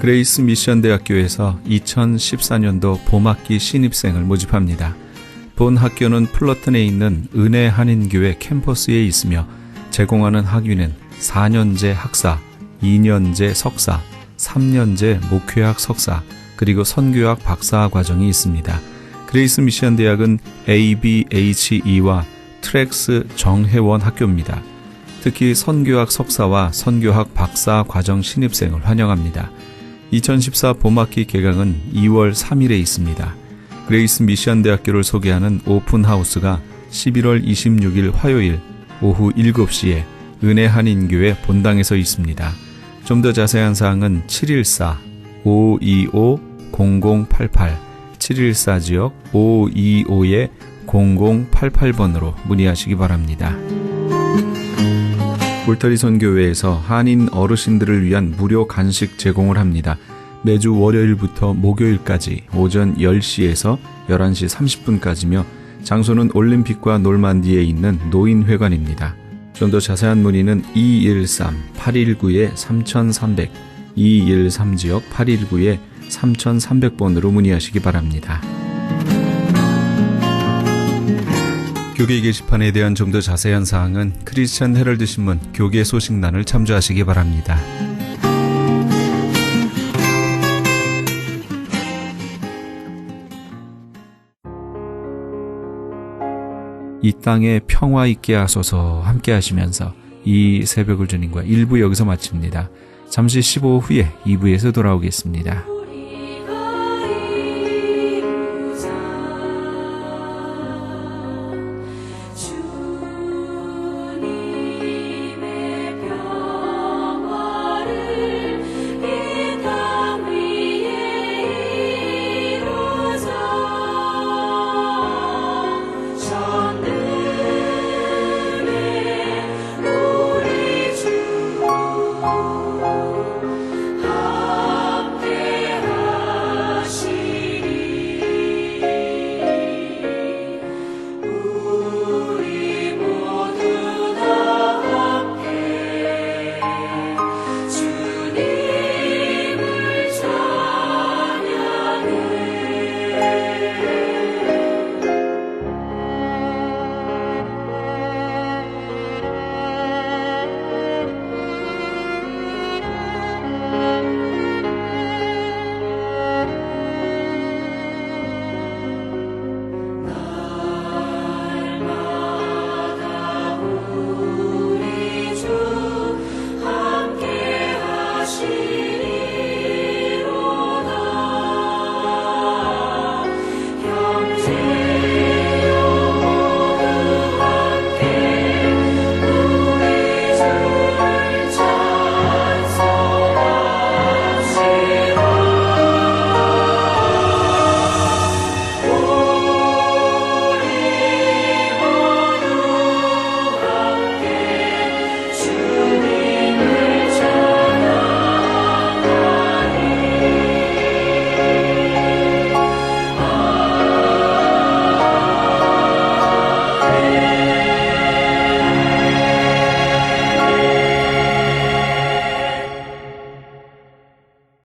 [SPEAKER 1] 그레이스 미션 대학교에서 2014년도 봄학기 신입생을 모집합니다. 본 학교는 플러튼에 있는 은혜 한인교회 캠퍼스에 있으며 제공하는 학위는 4년제 학사, 2년제 석사, 3년제 목회학 석사, 그리고 선교학 박사 과정이 있습니다. 그레이스 미션 대학은 ABHE와 트랙스 정회원 학교입니다. 특히 선교학 석사와 선교학 박사 과정 신입생을 환영합니다. 2014 봄학기 개강은 2월 3일에 있습니다. 그레이스 미션 대학교를 소개하는 오픈하우스가 11월 26일 화요일 오후 7시에 은혜 한인교회 본당에서 있습니다. 좀 더 자세한 사항은 714-525-0088 714지역 525-0088번으로 문의하시기 바랍니다. 울타리 선교회에서 한인 어르신들을 위한 무료 간식 제공을 합니다. 매주 월요일부터 목요일까지 오전 10시에서 11시 30분까지며 장소는 올림픽과 놀만디에 있는 노인회관입니다. 좀 더 자세한 문의는 213-819-3300 213지역 819-3300번으로 문의하시기 바랍니다. 교계 게시판에 대한 좀 더 자세한 사항은 크리스천 헤럴드 신문 교계 소식란을 참조하시기 바랍니다. 이 땅에 평화 있게 하소서 함께 하시면서 이 새벽을 주님과 1부 여기서 마칩니다. 잠시 15분 후에 2부에서 돌아오겠습니다.